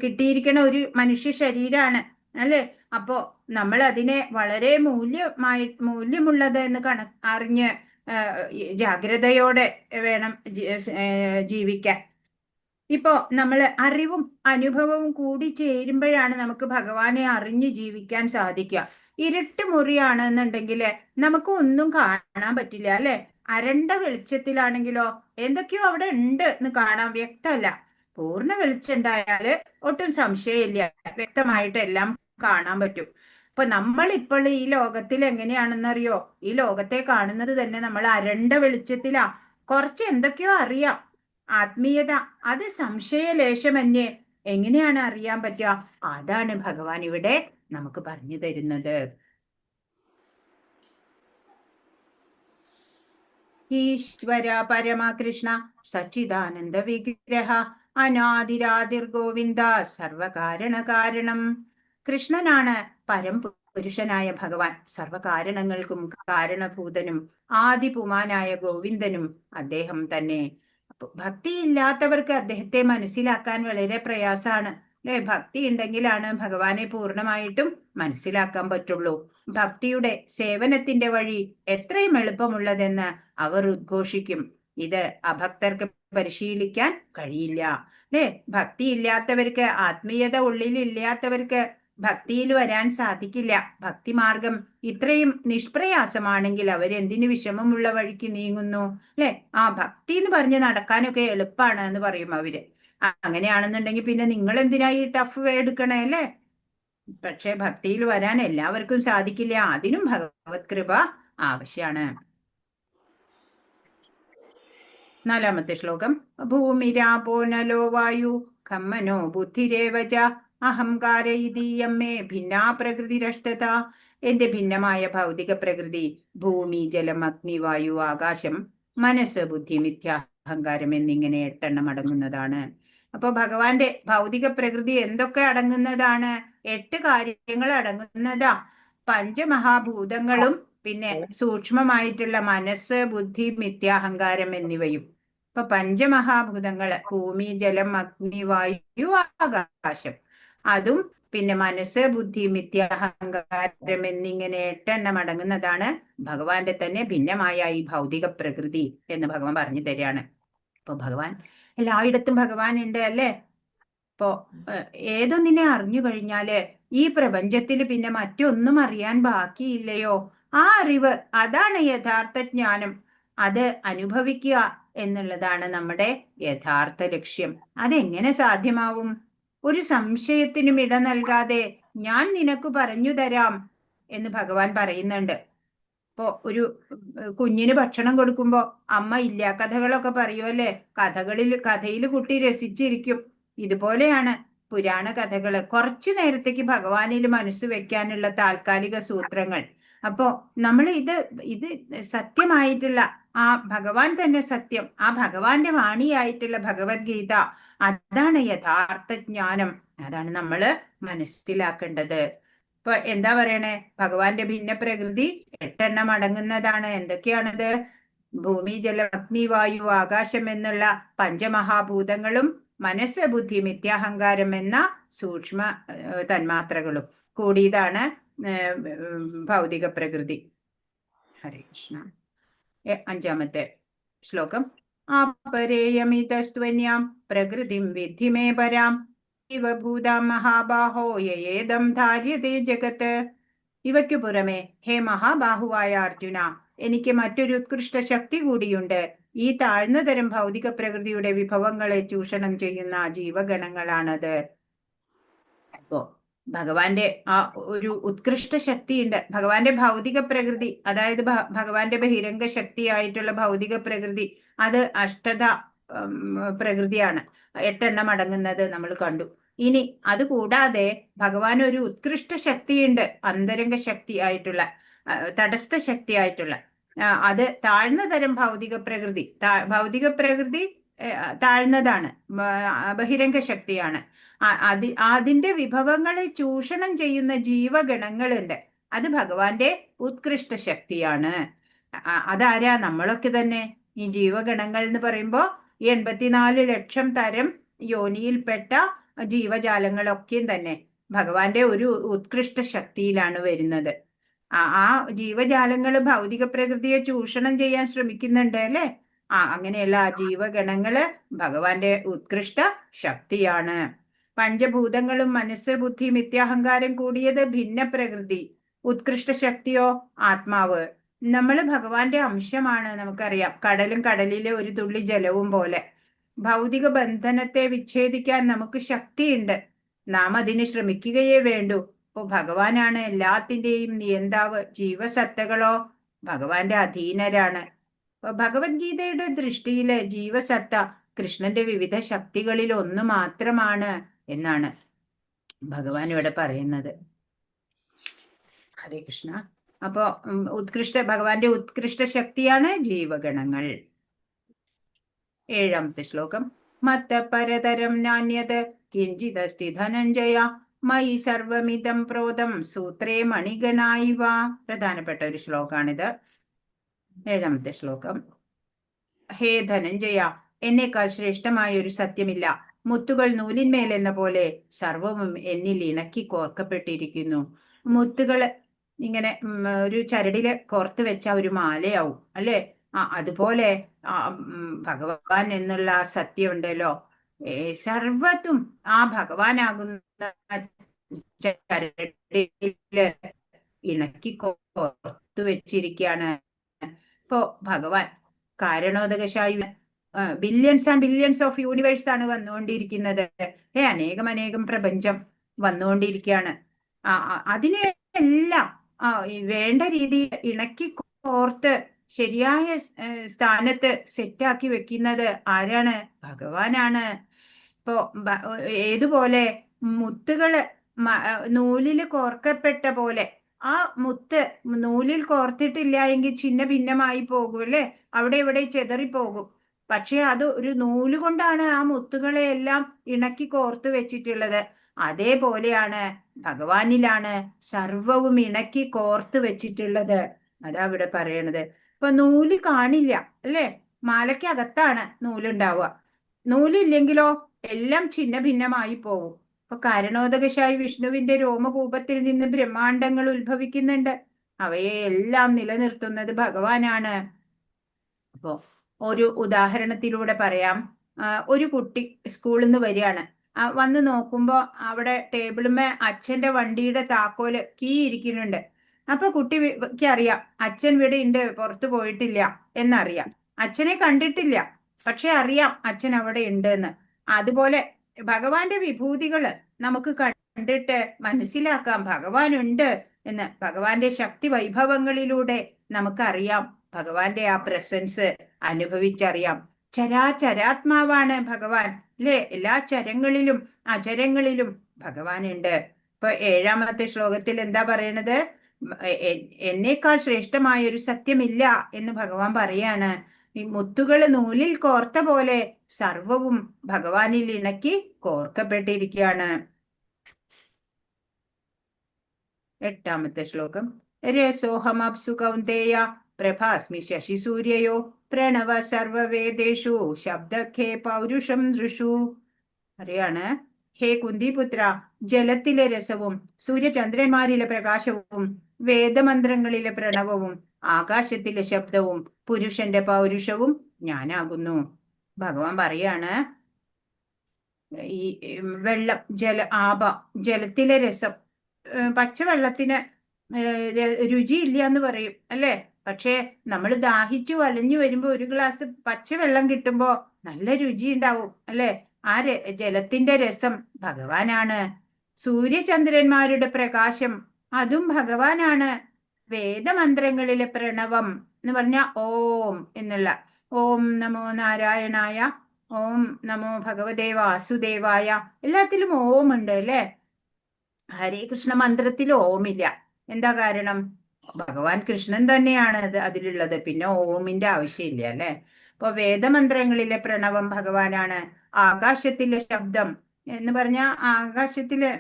കിട്ടിയിരിക്കണ ഒരു മനുഷ്യ ശരീരാണ് അല്ലെ. അപ്പോ നമ്മൾ അതിനെ വളരെ മൂല്യമുള്ളത് എന്ന് അറിഞ്ഞ് ജാഗ്രതയോടെ വേണം ജീവിക്കാൻ. ഇപ്പോ നമ്മൾ അറിവും അനുഭവവും കൂടി ചേരുമ്പോഴാണ് നമുക്ക് ഭഗവാനെ അറിഞ്ഞ് ജീവിക്കാൻ സാധിക്കുക. ഇരുട്ട് മുറിയാണെന്നുണ്ടെങ്കിൽ നമുക്ക് ഒന്നും കാണാൻ പറ്റില്ല അല്ലെ. അരണ്ട വെളിച്ചത്തിലാണെങ്കിലോ എന്തൊക്കെയോ അവിടെ ഉണ്ട് എന്ന് കാണാൻ വ്യക്തമല്ല. പൂർണ്ണ വെളിച്ചം ഉണ്ടായാല് ഒട്ടും സംശയമില്ല, വ്യക്തമായിട്ട് എല്ലാം കാണാൻ പറ്റും. അപ്പൊ നമ്മൾ ഇപ്പോൾ ഈ ലോകത്തിൽ എങ്ങനെയാണെന്നറിയോ? ഈ ലോകത്തെ കാണുന്നത് തന്നെ നമ്മൾ അരണ്ട വെളിച്ചത്തിലാ. കുറച്ച് എന്തൊക്കെയോ അറിയാം. ആത്മീയത അത് സംശയലേശമന്യേ എങ്ങനെയാണ് അറിയാൻ പറ്റുക? അതാണ് ഭഗവാൻ ഇവിടെ നമുക്ക് പറഞ്ഞു തരുന്നത്. ഈശ്വര പരമകൃഷ്ണ സച്ചിദാനന്ദ വിഗ്രഹ അനാദിരാതിർ ഗോവിന്ദ സർവകാരണ കാരണം. കൃഷ്ണനാണ് പരംപുരുഷനായ ഭഗവാൻ. സർവകാരണങ്ങൾക്കും കാരണഭൂതനും ആദിപുമാനായ ഗോവിന്ദനും അദ്ദേഹം തന്നെ. ഭക്തിയില്ലാത്തവർക്ക് അദ്ദേഹത്തെ മനസ്സിലാക്കാൻ വളരെ പ്രയാസമാണ് അല്ലെ. ഭക്തി ഉണ്ടെങ്കിലാണ് ഭഗവാനെ പൂർണ്ണമായിട്ടും മനസ്സിലാക്കാൻ പറ്റുള്ളൂ. ഭക്തിയുടെ സേവനത്തിന്റെ വഴി എത്രയും എളുപ്പമുള്ളതെന്ന് അവർ ഉദ്ഘോഷിക്കും. ഇത് അഭക്തർക്ക് പരിശീലിക്കാൻ കഴിയില്ല അല്ലെ. ഭക്തി ഇല്ലാത്തവർക്ക്, ആത്മീയത ഉള്ളിൽ ഇല്ലാത്തവർക്ക് ഭക്തിയിൽ വരാൻ സാധിക്കില്ല. ഭക്തിമാർഗം ഇത്രയും നിഷ്പ്രയാസമാണെങ്കിൽ അവരെന്തിനു വിഷമമുള്ള വഴിക്ക് നീങ്ങുന്നു അല്ലെ. ആ ഭക്തി എന്ന് പറഞ്ഞ് നടക്കാനൊക്കെ എളുപ്പമാണ് എന്ന് പറയും അവര്. അങ്ങനെയാണെന്നുണ്ടെങ്കിൽ പിന്നെ നിങ്ങൾ എന്തിനായി ടഫ് എടുക്കണേ അല്ലേ. പക്ഷെ ഭക്തിയിൽ വരാൻ എല്ലാവർക്കും സാധിക്കില്ല. അതിനും ഭഗവത് കൃപ ആവശ്യമാണ്. 4-ാമത്തെ ശ്ലോകം. ഭൂമിരാപോ നലോ വായു ഖമ്മനോ ബുദ്ധിരേവച അഹംകാര ഇതീയമ്മേ ഭിന്നാ പ്രകൃതിരഷ്ടത. എന്റെ ഭിന്നമായ ഭൗതിക പ്രകൃതി ഭൂമി, ജലം, അഗ്നി, വായു, ആകാശം, മനസ്സ്, ബുദ്ധി, മിഥ്യാഹങ്കാരം എന്നിങ്ങനെ 8 അടങ്ങുന്നതാണ്. അപ്പൊ ഭഗവാന്റെ ഭൗതിക പ്രകൃതി എന്തൊക്കെ അടങ്ങുന്നതാണ്? 8 കാര്യങ്ങൾ അടങ്ങുന്നതാ. പഞ്ചമഹാഭൂതങ്ങളും പിന്നെ സൂക്ഷ്മമായിട്ടുള്ള മനസ്സ്, ബുദ്ധി, മിഥ്യാഹങ്കാരം എന്നിവയും. ഇപ്പൊ പഞ്ചമഹാഭൂതങ്ങള് ഭൂമി, ജലം, അഗ്നി, വായു, ആകാശം, അതും പിന്നെ മനസ്സ്, ബുദ്ധി, മിഥ്യാഹങ്കാരം എന്നിങ്ങനെ 8 അടങ്ങുന്നതാണ് ഭഗവാന്റെ തന്നെ ഭിന്നമായ ഈ ഭൗതിക പ്രകൃതി എന്ന് ഭഗവാൻ പറഞ്ഞു തരികയാണ്. അപ്പൊ ഭഗവാൻ എല്ലായിടത്തും ഭഗവാൻ ഉണ്ട് അല്ലേ. ഇപ്പോ ഏതൊന്നിനെ അറിഞ്ഞു കഴിഞ്ഞാല് ഈ പ്രപഞ്ചത്തിൽ പിന്നെ മറ്റൊന്നും അറിയാൻ ബാക്കിയില്ലയോ. ആ അറിവ്, അതാണ് യഥാർത്ഥ ജ്ഞാനം. അത് അനുഭവിക്കുക എന്നുള്ളതാണ് നമ്മുടെ യഥാർത്ഥ ലക്ഷ്യം. അതെങ്ങനെ സാധ്യമാവും? ഒരു സംശയത്തിനും ഇട നൽകാതെ ഞാൻ നിനക്ക് പറഞ്ഞു തരാം എന്ന് ഭഗവാൻ പറയുന്നുണ്ട്. ഇപ്പോ ഒരു കുഞ്ഞിന് ഭക്ഷണം കൊടുക്കുമ്പോ അമ്മ ഇല്ല കഥകളൊക്കെ പറയുമല്ലേ. കഥയിൽ കുട്ടി രസിച്ചിരിക്കും. ഇതുപോലെയാണ് പുരാണ കഥകള്. കുറച്ചു നേരത്തേക്ക് ഭഗവാനിൽ മനസ്സ് വെക്കാനുള്ള താൽക്കാലിക സൂത്രങ്ങൾ. അപ്പോ നമ്മൾ ഇത് സത്യമായിട്ടുള്ള ആ ഭഗവാൻ തന്നെ സത്യം. ആ ഭഗവാന്റെ വാണിയായിട്ടുള്ള ഭഗവത്ഗീത, അതാണ് യഥാർത്ഥ ജ്ഞാനം. അതാണ് നമ്മൾ മനസ്സിലാക്കേണ്ടത്. ഇപ്പൊ എന്താ പറയണേ? ഭഗവാന്റെ ഭിന്ന പ്രകൃതി 8 അടങ്ങുന്നതാണ്. എന്തൊക്കെയാണത്? ഭൂമി, ജലം, അഗ്നി, വായു, ആകാശം എന്നുള്ള പഞ്ചമഹാഭൂതങ്ങളും മനസ്സ്, ബുദ്ധി, മിഥ്യാഹങ്കാരം എന്ന സൂക്ഷ്മ തന്മാത്രകളും കൂടിയതാണ് ഭൗതിക പ്രകൃതി. ഹരേ കൃഷ്ണ. 5-ാമത്തെ ശ്ലോകം. ആപരേയമിതസ്ത്വന്യാം പ്രകൃതിം വിദ്ധി മേ പരാം ഇവ ഭൂതാം മഹാബാഹോ യേദം ധാര്യതേ ജഗത്ത്. ഇവയ്ക്കു പുറമെ ഹേ മഹാബാഹുവായ അർജുന, എനിക്ക് മറ്റൊരു ഉത്കൃഷ്ട ശക്തി കൂടിയുണ്ട്. ഈ താഴ്ന്ന തരം ഭൗതിക പ്രകൃതിയുടെ വിഭവങ്ങളെ ചൂഷണം ചെയ്യുന്ന ജീവഗണങ്ങളാണത്. അപ്പോ ഭഗവാന്റെ ആ ഒരു ഉത്കൃഷ്ട ശക്തിയുണ്ട്. ഭഗവാന്റെ ഭൗതിക പ്രകൃതി, അതായത് ഭഗവാന്റെ ബഹിരംഗ ശക്തിയായിട്ടുള്ള ഭൗതിക പ്രകൃതി, അത് അഷ്ടധ പ്രകൃതിയാണ്. 8 അടങ്ങുന്നത് നമ്മൾ കണ്ടു. ഇനി അത് കൂടാതെ ഭഗവാൻ ഒരു ഉത്കൃഷ്ട ശക്തിയുണ്ട്, അന്തരംഗ ശക്തി ആയിട്ടുള്ള, തടസ്ഥ ശക്തി ആയിട്ടുള്ള. അത് താഴ്ന്ന തരം ഭൗതിക പ്രകൃതി. ഭൗതിക പ്രകൃതി താഴ്ന്നതാണ്, ബഹിരംഗ ശക്തിയാണ്. അതിന്റെ വിഭവങ്ങളെ ചൂഷണം ചെയ്യുന്ന ജീവഗണങ്ങളുണ്ട്. അത് ഭഗവാന്റെ ഉത്കൃഷ്ട ശക്തിയാണ്. അതാരാ? നമ്മളൊക്കെ തന്നെ. ഈ ജീവഗണങ്ങൾ എന്ന് പറയുമ്പോൾ ഈ 84 ലക്ഷം തരം യോനിയിൽപ്പെട്ട ജീവജാലങ്ങളൊക്കെയും തന്നെ ഭഗവാന്റെ ഒരു ഉത്കൃഷ്ട ശക്തിയിലാണ് വരുന്നത്. ആ ജീവജാലങ്ങൾ ഭൗതിക പ്രകൃതിയെ ചൂഷണം ചെയ്യാൻ ശ്രമിക്കുന്നുണ്ട് അല്ലേ? അങ്ങനെയുള്ള ആ ജീവഗണങ്ങള് ഭഗവാന്റെ ഉത്കൃഷ്ട ശക്തിയാണ്. പഞ്ചഭൂതങ്ങളും മനസ്സ്, ബുദ്ധി, മിഥ്യാഹങ്കാരം കൂടിയത് ഭിന്ന പ്രകൃതി. ഉത്കൃഷ്ട ശക്തിയോ ആത്മാവ്. നമ്മൾ ഭഗവാന്റെ അംശമാണ്. നമുക്കറിയാം, കടലും കടലിലെ ഒരു തുള്ളി ജലവും പോലെ. ഭൗതിക ബന്ധനത്തെ വിച്ഛേദിക്കാൻ നമുക്ക് ശക്തിയുണ്ട്. നാം അതിന് ശ്രമിക്കുകയേ വേണ്ടൂ. ഇപ്പൊ ഭഗവാനാണ് എല്ലാത്തിന്റെയും നിയന്താവ്. ജീവസത്തകളോ ഭഗവാന്റെ അധീനരാണ്. ഭഗവത്ഗീതയുടെ ദൃഷ്ടിയില് ജീവസത്ത കൃഷ്ണന്റെ വിവിധ ശക്തികളിൽ ഒന്ന് മാത്രമാണ് എന്നാണ് ഭഗവാൻ ഇവിടെ പറയുന്നത്. ഹരേ കൃഷ്ണ. അപ്പോ ഭഗവാന്റെ ഉത്കൃഷ്ട ശക്തിയാണ് ജീവഗണങ്ങൾ. 7ാമത്തെ ശ്ലോകം. മത്ത പരതരം നാന്യത് കിഞ്ചിദസ്തി ധനഞ്ജയ മയി സർവമിതം പ്രോതം സൂത്രേ മണിഗണായിവ. പ്രധാനപ്പെട്ട ഒരു ശ്ലോകാണിത്. 7ാമത്തെ ശ്ലോകം. ഹേ ധനഞ്ജയ, എന്നേക്കാൾ ശ്രേഷ്ഠമായ ഒരു സത്യമില്ല. മുത്തുകൾ നൂലിന്മേൽ എന്ന പോലെ സർവവും എന്നിൽ ഇണക്കി കോർക്കപ്പെട്ടിരിക്കുന്നു. മുത്തുകൾ ഇങ്ങനെ ഒരു ചരടില് കോർത്ത് വെച്ച ഒരു മാലയാവും അല്ലെ? അതുപോലെ ഭഗവാൻ എന്നുള്ള സത്യം ഉണ്ടല്ലോ, സർവത്തും ആ ഭഗവാനാകുന്ന ചരടില് ഇണക്കി കോർത്തു വെച്ചിരിക്കുകയാണ്. ഇപ്പോ ഭഗവാൻ കാരണോദകശായി billions and billions of universe ആണ് വന്നുകൊണ്ടിരിക്കുന്നത്. അനേകം പ്രപഞ്ചം വന്നുകൊണ്ടിരിക്കുകയാണ്. അതിനെല്ലാം വേണ്ട രീതിയിൽ ഇണക്കി കോർത്ത് ശരിയായ സ്ഥാനത്ത് സെറ്റാക്കി വെക്കുന്നത് ആരാണ്? ഭഗവാനാണ്. ഇപ്പോ ഏതുപോലെ മുത്തുകള് നൂലില് കോർക്കപ്പെട്ട പോലെ ആ മുത്ത് നൂലിൽ കോർത്തിട്ടില്ല എങ്കിൽ ഛിന്ന ഭിന്നമായി പോകും അല്ലെ? അവിടെ ഇവിടെ ചെതറിപ്പോകും. പക്ഷെ അത് ഒരു നൂല് കൊണ്ടാണ് ആ മുത്തുകളെ എല്ലാം ഇണക്കി കോർത്ത് വെച്ചിട്ടുള്ളത്. അതേപോലെയാണ് ഭഗവാനിലാണ് സർവവും ഇണക്കി കോർത്ത് വെച്ചിട്ടുള്ളത്. അതാ ഇവിടെ പറയണത്. ഇപ്പൊ നൂല് കാണില്ല അല്ലെ? മാലയ്ക്കകത്താണ് നൂലുണ്ടാവുക. നൂലില്ലെങ്കിലോ എല്ലാം ഛിന്ന ഭിന്നമായി പോവും. അപ്പൊ കാരണോദകശായി വിഷ്ണുവിന്റെ രോമകൂപത്തിൽ നിന്ന് ബ്രഹ്മാണ്ടങ്ങൾ ഉത്ഭവിക്കുന്നുണ്ട്. അവയെ എല്ലാം നിലനിർത്തുന്നത് ഭഗവാനാണ്. അപ്പോ ഒരു ഉദാഹരണത്തിലൂടെ പറയാം. ഒരു കുട്ടി സ്കൂളിൽ നിന്ന് വരികയാണ്. വന്ന് നോക്കുമ്പോ അവിടെ ടേബിളുമേ അച്ഛന്റെ വണ്ടിയുടെ താക്കോല് കീ ഇരിക്കുന്നുണ്ട്. അപ്പൊ കുട്ടിക്ക് അറിയാം അച്ഛൻ ഇവിടെ ഉണ്ട്, പുറത്തു പോയിട്ടില്ല എന്നറിയാം. അച്ഛനെ കണ്ടിട്ടില്ല, പക്ഷെ അറിയാം അച്ഛൻ അവിടെ ഉണ്ട് എന്ന്. അതുപോലെ ഭഗവാന്റെ വിഭൂതികള് നമുക്ക് കണ്ടിട്ട് മനസ്സിലാക്കാം ഭഗവാനുണ്ട് എന്ന്. ഭഗവാന്റെ ശക്തി വൈഭവങ്ങളിലൂടെ നമുക്കറിയാം ഭഗവാന്റെ ആ പ്രസൻസ് അനുഭവിച്ചറിയാം. ചരാചരാത്മാവാണ് ഭഗവാൻ അല്ലെ? എല്ലാ ചരങ്ങളിലും അചരങ്ങളിലും ഭഗവാനുണ്ട്. ഇപ്പൊ 7ാമത്തെ ശ്ലോകത്തിൽ എന്താ പറയണത്? എന്നേക്കാൾ ശ്രേഷ്ഠമായ ഒരു സത്യമില്ല എന്ന് ഭഗവാൻ പറയാണ്. ഈ മുത്തുകൾ നൂലിൽ കോർത്ത പോലെ സർവവും ഭഗവാനിൽ ഇണക്കി കോർക്കപ്പെട്ടിരിക്കുകയാണ്. 8ാമത്തെ ശ്ലോകം. രസോഹമപ്സു കൗന്ദേയ പ്രഭാസ്മി ശശി സൂര്യയോ പ്രണവ സർവവേദേഷു ശബ്ദഖേ പൗരുഷം ദൃഷു. അറിയാണ്. ഹേ കുന്തിപുത്ര, ജലത്തിലെ രസവും സൂര്യചന്ദ്രന്മാരിലെ പ്രകാശവും വേദമന്ത്രങ്ങളിലെ പ്രണവവും ആകാശത്തിലെ ശബ്ദവും പുരുഷന്റെ പൗരുഷവും ഞാനാകുന്നു. ഭഗവാൻ പറയാണ്, ഈ വെള്ളം, ജലത്തിലെ രസം, പച്ചവെള്ളത്തിന് രുചിയില്ല എന്ന് പറയും അല്ലെ? പക്ഷെ നമ്മൾ ദാഹിച്ചു വലഞ്ഞു വരുമ്പോ ഒരു ഗ്ലാസ് പച്ചവെള്ളം കിട്ടുമ്പോ നല്ല രുചി ഉണ്ടാവും അല്ലെ? ആ ജലത്തിന്റെ രസം ഭഗവാനാണ്. സൂര്യചന്ദ്രന്മാരുടെ പ്രകാശം അതും ഭഗവാനാണ്. വേദമന്ത്രങ്ങളിലെ പ്രണവം എന്ന് പറഞ്ഞ ഓം എന്നുള്ള, ഓം നമോ നാരായണായ, ഓം നമോ ഭഗവതേ വാസുദേവായ, എല്ലാത്തിലും ഓം ഉണ്ട് അല്ലെ? ഹരേ കൃഷ്ണ മന്ത്രത്തിൽ ഓമില്ല. എന്താ കാരണം? ഭഗവാൻ കൃഷ്ണൻ തന്നെയാണ് അതിലുള്ളത്. പിന്നെ ഓമിന്റെ ആവശ്യമില്ല അല്ലെ. ഇപ്പൊ വേദമന്ത്രങ്ങളിലെ പ്രണവം ഭഗവാനാണ്. ആകാശത്തിലെ ശബ്ദം എന്ന് പറഞ്ഞാൽ ആകാശത്തിലെ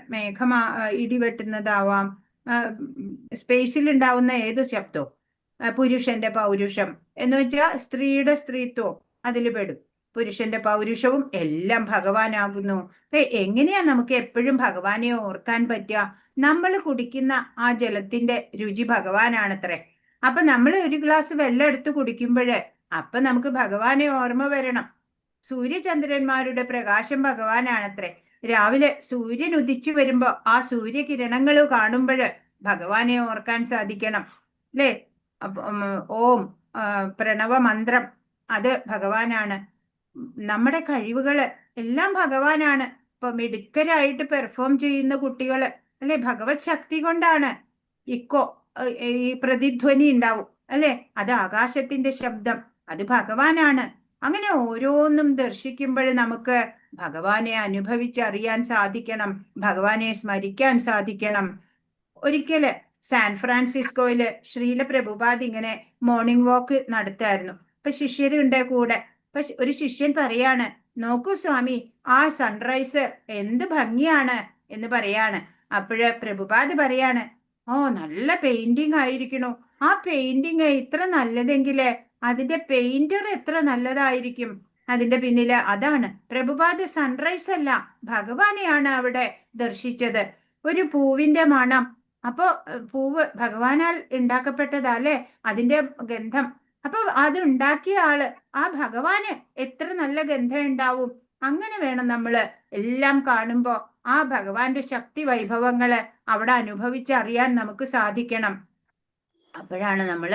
ഇടിവെട്ടുന്നതാവാം, സ്പേസിൽ ഉണ്ടാവുന്ന ഏത് ശബ്ദവും, പുരുഷന്റെ പൗരുഷം എന്ന് വെച്ചാൽ സ്ത്രീയുടെ സ്ത്രീത്വം അതിൽ പെടും. പുരുഷന്റെ പൗരുഷവും എല്ലാം ഭഗവാനാകുന്നു. എങ്ങനെയാ നമുക്ക് എപ്പോഴും ഭഗവാനെ ഓർക്കാൻ പറ്റുക? നമ്മൾ കുടിക്കുന്ന ആ ജലത്തിന്റെ രുചി ഭഗവാനാണത്രേ. അപ്പൊ നമ്മൾ ഒരു ഗ്ലാസ് വെള്ളം എടുത്ത് കുടിക്കുമ്പോഴ് അപ്പൊ നമുക്ക് ഭഗവാനെ ഓർമ്മ വരണം. സൂര്യചന്ദ്രന്മാരുടെ പ്രകാശം ഭഗവാനാണത്രേ. രാവിലെ സൂര്യൻ ഉദിച്ചു വരുമ്പോ ആ സൂര്യകിരണങ്ങൾ കാണുമ്പോൾ ഭഗവാനെ ഓർക്കാൻ സാധിക്കണം അല്ലേ. ഓം പ്രണവ മന്ത്രം അത് ഭഗവാനാണ്. നമ്മുടെ കഴിവുകള് എല്ലാം ഭഗവാനാണ്. ഇപ്പൊ മിടുക്കരായിട്ട് പെർഫോം ചെയ്യുന്ന കുട്ടികള് അല്ലെ, ഭഗവത് ശക്തി കൊണ്ടാണ്. ഈ പ്രതിധ്വനി ഉണ്ടാവും അല്ലെ, അത് ആകാശത്തിന്റെ ശബ്ദം, അത് ഭഗവാനാണ്. അങ്ങനെ ഓരോന്നും ദർശിക്കുമ്പോൾ നമുക്ക് ഭഗവാനെ അനുഭവിച്ചറിയാൻ സാധിക്കണം, ഭഗവാനെ സ്മരിക്കാൻ സാധിക്കണം. ഒരിക്കല് സാൻ ഫ്രാൻസിസ്കോയില് ശ്രീല പ്രഭുപാദ് ഇങ്ങനെ മോർണിംഗ് വാക്ക് നടത്തായിരുന്നു. ഇപ്പൊ ശിഷ്യരുണ്ട് കൂടെ. അപ്പൊ ഒരു ശിഷ്യൻ പറയാണ്, നോക്കൂ സ്വാമി, ആ സൺറൈസ് എന്ത് ഭംഗിയാണ് എന്ന് പറയാണ്. അപ്പോഴ് പ്രഭുപാദ് പറയാണ്, ഓ നല്ല പെയിന്റിങ് ആയിരിക്കണു. ആ പെയിന്റിങ് ഇത്ര നല്ലതെങ്കില് അതിന്റെ പെയിന്റർ എത്ര നല്ലതായിരിക്കും. അതിന്റെ പിന്നില് അതാണ് പ്രഭുപാദ് സൺറൈസ് അല്ല, ഭഗവാനെയാണ് അവിടെ ദർശിച്ചത്. ഒരു പൂവിന്റെ മണം, അപ്പൊ പൂവ് ഭഗവാനാൽ ഉണ്ടാക്കപ്പെട്ടതാ അല്ലെ, അതിന്റെ ഗന്ധം. അപ്പൊ അത് ഉണ്ടാക്കിയ ആള്, ആ ഭഗവാന് എത്ര നല്ല ഗന്ധം ഉണ്ടാവും. അങ്ങനെ വേണം നമ്മള് എല്ലാം കാണുമ്പോ ആ ഭഗവാന്റെ ശക്തി വൈഭവങ്ങള് അവിടെ അനുഭവിച്ചറിയാൻ നമുക്ക് സാധിക്കണം. അപ്പോഴാണ് നമ്മൾ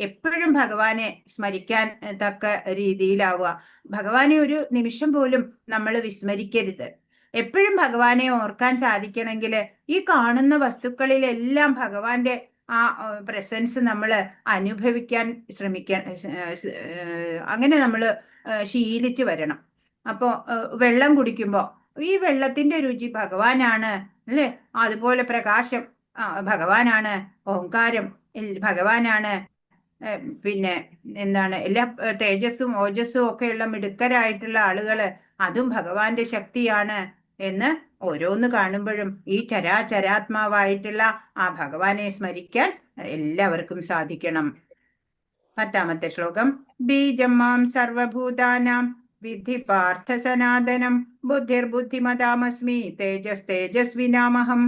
എപ്പോഴും ഭഗവാനെ സ്മരിക്കാൻ തക്ക രീതിയിലാവുക. ഭഗവാനെ ഒരു നിമിഷം പോലും നമ്മൾ വിസ്മരിക്കരുത്. എപ്പോഴും ഭഗവാനെ ഓർക്കാൻ സാധിക്കണമെങ്കിൽ ഈ കാണുന്ന വസ്തുക്കളിലെല്ലാം ഭഗവാന്റെ ആ പ്രസൻസ് നമ്മൾ അനുഭവിക്കാൻ ശ്രമിക്കാൻ, അങ്ങനെ നമ്മൾ ശീലിച്ചു വരണം. അപ്പോൾ വെള്ളം കുടിക്കുമ്പോൾ ഈ വെള്ളത്തിന്റെ രുചി ഭഗവാനാണ് അല്ലേ. അതുപോലെ പ്രകാശം ഭഗവാനാണ്, ഓംകാരം ഭഗവാനാണ്. പിന്നെ എന്താണ്, എല്ലാ തേജസ്സും ഓജസ്സും ഒക്കെയുള്ള മിടുക്കരായിട്ടുള്ള ആളുകള് അതും ഭഗവാന്റെ ശക്തിയാണ് എന്ന് ഓരോന്ന് കാണുമ്പോഴും ഈ ചരാചരാത്മാവായിട്ടുള്ള ആ ഭഗവാനെ സ്മരിക്കാൻ എല്ലാവർക്കും സാധിക്കണം. 10ാമത്തെ ശ്ലോകം. ബീജം മാം സർവഭൂതാനാം വിദ്ധി പാർത്ഥ സനാതനം ബുദ്ധിർബുദ്ധിമതാമസ്മി തേജസ് തേജസ്വിനാമഹം.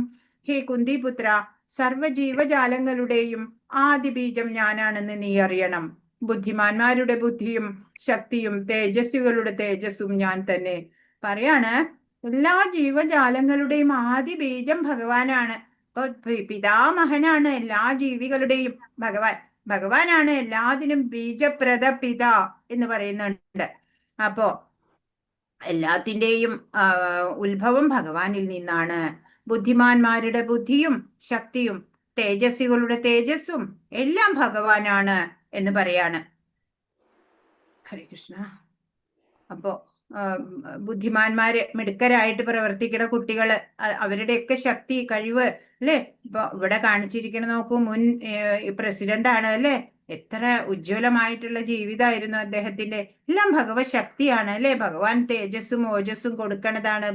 ഹേ കുന്തിപുത്ര, സർവജീവജാലങ്ങളുടെയും ആദിബീജം ഞാനാണെന്ന് നീ അറിയണം. ബുദ്ധിമാന്മാരുടെ ബുദ്ധിയും ശക്തിയും തേജസ്വികളുടെ തേജസ്സും ഞാൻ തന്നെ. പറയാണ്, എല്ലാ ജീവജാലങ്ങളുടെയും ആദി ബീജം ഭഗവാനാണ്. ഇപ്പൊ പിതാമഹനാണ് എല്ലാ ജീവികളുടെയും ഭഗവാൻ. ഭഗവാനാണ് എല്ലാത്തിനും ബീജപ്രദ പിതാ എന്ന് പറയുന്നുണ്ട്. അപ്പോ എല്ലാത്തിൻ്റെയും ഉത്ഭവം ഭഗവാനിൽ നിന്നാണ്. ബുദ്ധിമാന്മാരുടെ ബുദ്ധിയും ശക്തിയും തേജസ്വികളുടെ തേജസ്സും എല്ലാം ഭഗവാനാണ് എന്ന് പറയാണ്. ഹരേ കൃഷ്ണ. അപ്പോ ബുദ്ധിമാന്മാര് മിടുക്കരായിട്ട് പ്രവർത്തിക്കുന്ന കുട്ടികള് അവരുടെയൊക്കെ ശക്തി കഴിവ് അല്ലെ. ഇപ്പൊ ഇവിടെ കാണിച്ചിരിക്കണ നോക്കൂ, മുൻ പ്രസിഡന്റ് ആണ് അല്ലെ. എത്ര ഉജ്ജ്വലമായിട്ടുള്ള ജീവിതമായിരുന്നു അദ്ദേഹത്തിന്റെ. എല്ലാം ഭഗവത് ശക്തിയാണ് അല്ലെ. ഭഗവാൻ തേജസ്സും ഓജസ്സും കൊടുക്കണതാണ്.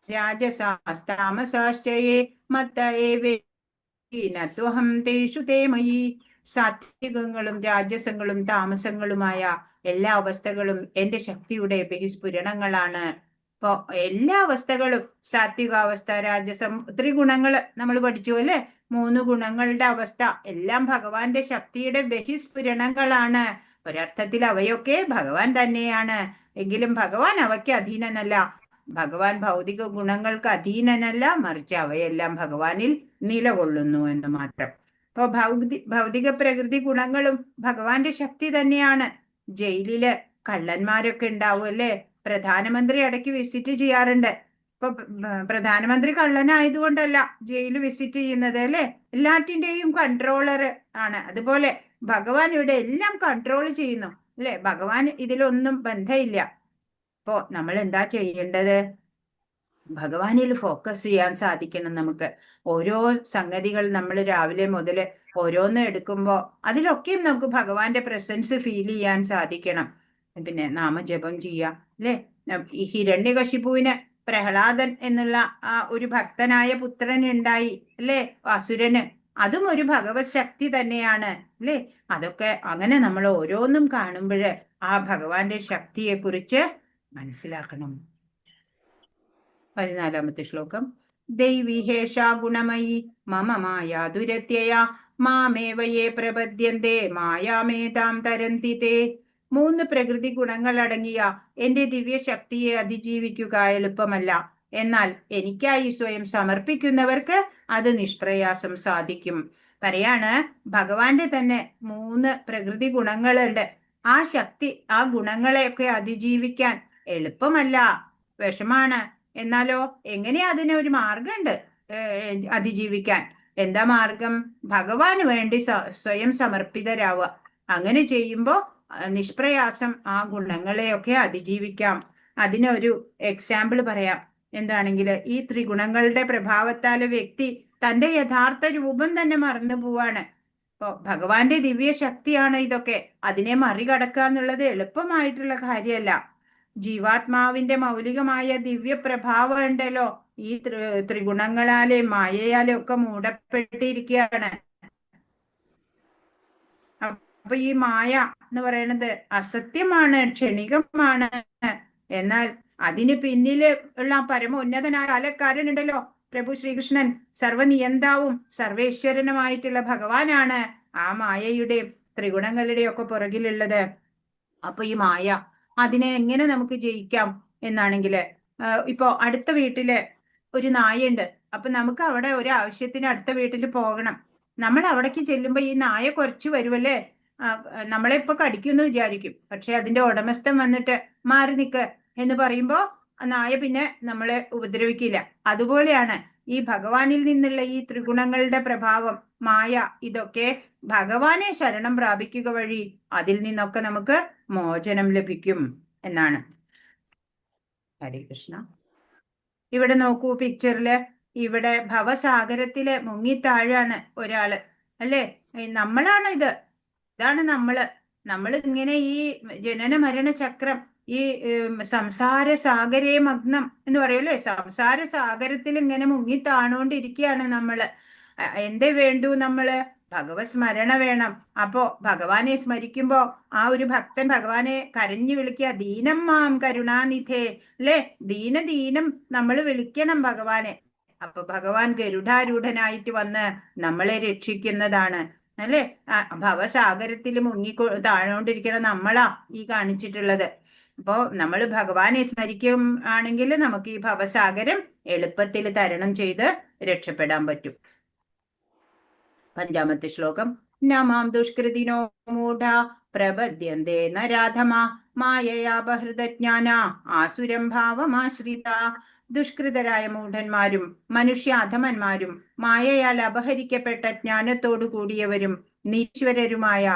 രാജസാസ്താമസാശ്ചയേ മത്ത ഏവേഹം തേഷു തേമയി. സാത്വികങ്ങളും രാജസങ്ങളും താമസങ്ങളുമായ എല്ലാ അവസ്ഥകളും എന്റെ ശക്തിയുടെ ബഹിസ്ഫുരണങ്ങളാണ്. ഇപ്പൊ എല്ലാ അവസ്ഥകളും സാത്വികാവസ്ഥ, രാജസം, ത്രിഗുണങ്ങള് നമ്മൾ പഠിച്ചു അല്ലെ. 3 ഗുണങ്ങളുടെ അവസ്ഥ എല്ലാം ഭഗവാന്റെ ശക്തിയുടെ ബഹിസ്ഫുരണങ്ങളാണ്. ഒരർത്ഥത്തിൽ അവയൊക്കെ ഭഗവാൻ തന്നെയാണ്. എങ്കിലും ഭഗവാൻ അവയ്ക്ക് അധീനനല്ല. ഭഗവാൻ ഭൗതിക ഗുണങ്ങൾക്ക് അധീനനല്ല, മറിച്ച് അവയെല്ലാം ഭഗവാനിൽ നിലകൊള്ളുന്നു എന്ന് മാത്രം. അപ്പൊ ഭൗതിക പ്രകൃതി ഗുണങ്ങളും ഭഗവാന്റെ ശക്തി തന്നെയാണ്. ജയിലില് കള്ളന്മാരൊക്കെ ഉണ്ടാവും അല്ലെ. പ്രധാനമന്ത്രി ഇടയ്ക്ക് വിസിറ്റ് ചെയ്യാറുണ്ട്. ഇപ്പൊ പ്രധാനമന്ത്രി കള്ളനായതുകൊണ്ടല്ല ജയിൽ വിസിറ്റ് ചെയ്യുന്നത് അല്ലെ. എല്ലാറ്റിന്റെയും കൺട്രോളർ ആണ്. അതുപോലെ ഭഗവാൻ ഇവിടെ എല്ലാം കൺട്രോൾ ചെയ്യുന്നു അല്ലെ. ഭഗവാൻ ഇതിലൊന്നും ബന്ധമില്ല. അപ്പോ നമ്മൾ എന്താ ചെയ്യേണ്ടത്? ഭഗവാനിൽ ഫോക്കസ് ചെയ്യാൻ സാധിക്കണം. നമുക്ക് ഓരോ സംഗതികൾ നമ്മൾ രാവിലെ മുതൽ ഓരോന്ന് എടുക്കുമ്പോൾ അതിലൊക്കെയും നമുക്ക് ഭഗവാന്റെ പ്രസൻസ് ഫീൽ ചെയ്യാൻ സാധിക്കണം. പിന്നെ നാമജപം ചെയ്യാം അല്ലെ. ഈ ഹിരണ്യകശിപുവിന് പ്രഹ്ലാദൻ എന്നുള്ള ഒരു ഭക്തനായ പുത്രൻ ഉണ്ടായി അല്ലെ, അസുരന്. അതും ഒരു ഭഗവത് ശക്തി തന്നെയാണ് അല്ലെ. അതൊക്കെ അങ്ങനെ നമ്മൾ ഓരോന്നും കാണുമ്പോൾ ആ ഭഗവാന്റെ ശക്തിയെ കുറിച്ച് മനസ്സിലാക്കണം. 14ാമത്തെ ശ്ലോകം. ദൈവീഹേഷാ ഗുണമയി മമ മായാ ദുരത്യയാ മാമേവയേ പ്രപദ്യന്തേ മായാമേതാം തരന്തി തേ. 3 പ്രകൃതി ഗുണങ്ങൾ അടങ്ങിയ എന്റെ ദിവ്യശക്തിയെ അതിജീവിക്കുക എളുപ്പമല്ല. എന്നാൽ എനിക്കായി സ്വയം സമർപ്പിക്കുന്നവർക്ക് അത് നിഷ്പ്രയാസം സാധിക്കും. പറയാണ്, ഭഗവാന്റെ തന്നെ 3 പ്രകൃതി ഗുണങ്ങളുണ്ട്. ആ ശക്തി, ആ ഗുണങ്ങളെയൊക്കെ അതിജീവിക്കാൻ എളുപ്പമല്ല, വിഷമാണ്. എന്നാലോ എങ്ങനെയാ അതിനൊരു മാർഗമുണ്ട് അതിജീവിക്കാൻ. എന്താ മാർഗം? ഭഗവാന് വേണ്ടി സ്വയം സമർപ്പിതരാവുക. അങ്ങനെ ചെയ്യുമ്പോൾ നിഷ്പ്രയാസം ആ ഗുണങ്ങളെയൊക്കെ അതിജീവിക്കാം. അതിനൊരു എക്സാമ്പിൾ പറയാം. എന്താണെങ്കിൽ ഈ ത്രിഗുണങ്ങളുടെ പ്രഭാവത്താൽ വ്യക്തി തന്റെ യഥാർത്ഥ രൂപം തന്നെ മറന്നു പോവാണ്. ഇപ്പൊ ഭഗവാന്റെ ദിവ്യ ശക്തിയാണ് ഇതൊക്കെ. അതിനെ മറികടക്കുക എന്നുള്ളത് എളുപ്പമായിട്ടുള്ള കാര്യമല്ല. ജീവാത്മാവിന്റെ മൗലികമായ ദിവ്യ പ്രഭാവം ഉണ്ടല്ലോ, ഈ ത്രിഗുണങ്ങളാലെ മായയാലെ ഒക്കെ മൂടപ്പെട്ടിരിക്കുകയാണ്. അപ്പൊ ഈ മായ എന്ന് പറയുന്നത് അസത്യമാണ്, ക്ഷണികമാണ്. എന്നാൽ അതിന് പിന്നില് ഉള്ള പരമോന്നതനായ കാലക്കാരനുണ്ടല്ലോ, പ്രഭു ശ്രീകൃഷ്ണൻ, സർവനിയന്താവും സർവേശ്വരനുമായിട്ടുള്ള ഭഗവാനാണ് ആ മായയുടെയും ത്രിഗുണങ്ങളുടെയും ഒക്കെ പുറകിലുള്ളത്. അപ്പൊ ഈ മായ, അതിനെ എങ്ങനെ നമുക്ക് ജയിക്കാം എന്നാണെങ്കിൽ, ഇപ്പോ അടുത്ത വീട്ടില് ഒരു നായുണ്ട്. അപ്പൊ നമുക്ക് അവിടെ ഒരു ആവശ്യത്തിന് അടുത്ത വീട്ടിൽ പോകണം. നമ്മൾ അവിടേക്ക് ചെല്ലുമ്പോ ഈ നായ കുറച്ച് വരുമല്ലേ, നമ്മളെ ഇപ്പൊ കടിക്കുമെന്ന് വിചാരിക്കും. പക്ഷെ അതിന്റെ ഉടമസ്ഥൻ വന്നിട്ട് മാറി നിൽക്ക് എന്ന് പറയുമ്പോ നായ പിന്നെ നമ്മളെ ഉപദ്രവിക്കില്ല. അതുപോലെയാണ് ഈ ഭഗവാനിൽ നിന്നുള്ള ഈ ത്രിഗുണങ്ങളുടെ പ്രഭാവം, മായ, ഇതൊക്കെ ഭഗവാനെ ശരണം പ്രാപിക്കുക വഴി അതിൽ നിന്നൊക്കെ നമുക്ക് മോചനം ലഭിക്കും എന്നാണ്. ഹരേ കൃഷ്ണ. ഇവിടെ നോക്കൂ, പിക്ചറില് ഇവിടെ ഭവസാഗരത്തില് മുങ്ങിത്താഴാണ് ഒരാള് അല്ലേ. നമ്മളാണ് ഇതാണ് നമ്മൾ ഇങ്ങനെ ഈ ജനന മരണ ചക്രം, ഈ സംസാര സാഗരേ മഗ്നം എന്ന് പറയൂലേ, സംസാര സാഗരത്തിൽ ഇങ്ങനെ മുങ്ങിത്താണോണ്ടിരിക്കുകയാണ് നമ്മള്. എന്തേ വേണ്ടു? നമ്മള് ഭഗവത് സ്മരണ വേണം. അപ്പോ ഭഗവാനെ സ്മരിക്കുമ്പോ ആ ഒരു ഭക്തൻ ഭഗവാനെ കരഞ്ഞു വിളിക്കുക, ദീനം മാം കരുണാനിധേ അല്ലെ. ദീനം നമ്മൾ വിളിക്കണം ഭഗവാനെ. അപ്പൊ ഭഗവാൻ ഗരുഡാരൂഢനായിട്ട് വന്ന് നമ്മളെ രക്ഷിക്കുന്നതാണ് അല്ലെ. ഭവസാഗരത്തിൽ താഴോണ്ടിരിക്കണ നമ്മളാ ഈ കാണിച്ചിട്ടുള്ളത്. അപ്പോ നമ്മൾ ഭഗവാനെ സ്മരിക്കും ആണെങ്കിൽ നമുക്ക് ഈ ഭവസാഗരം എളുപ്പത്തിൽ തരണം ചെയ്ത് രക്ഷപ്പെടാൻ പറ്റും. 5ാമത്തെ ശ്ലോകം. നമാം ദുഷ്കൃതിനോ മൂഢ പ്രപദ്യന്തേ നരാധമാ മായയാ ബഹൃതജ്ഞാന ആസുരം ഭാവമാശ്രിത. ദുഷ്കൃതരായ മൂഢന്മാരും മനുഷ്യാധമന്മാരും മായയാൽ അപഹരിക്കപ്പെട്ട ജ്ഞാനത്തോടു കൂടിയവരും നീശ്വരരുമായ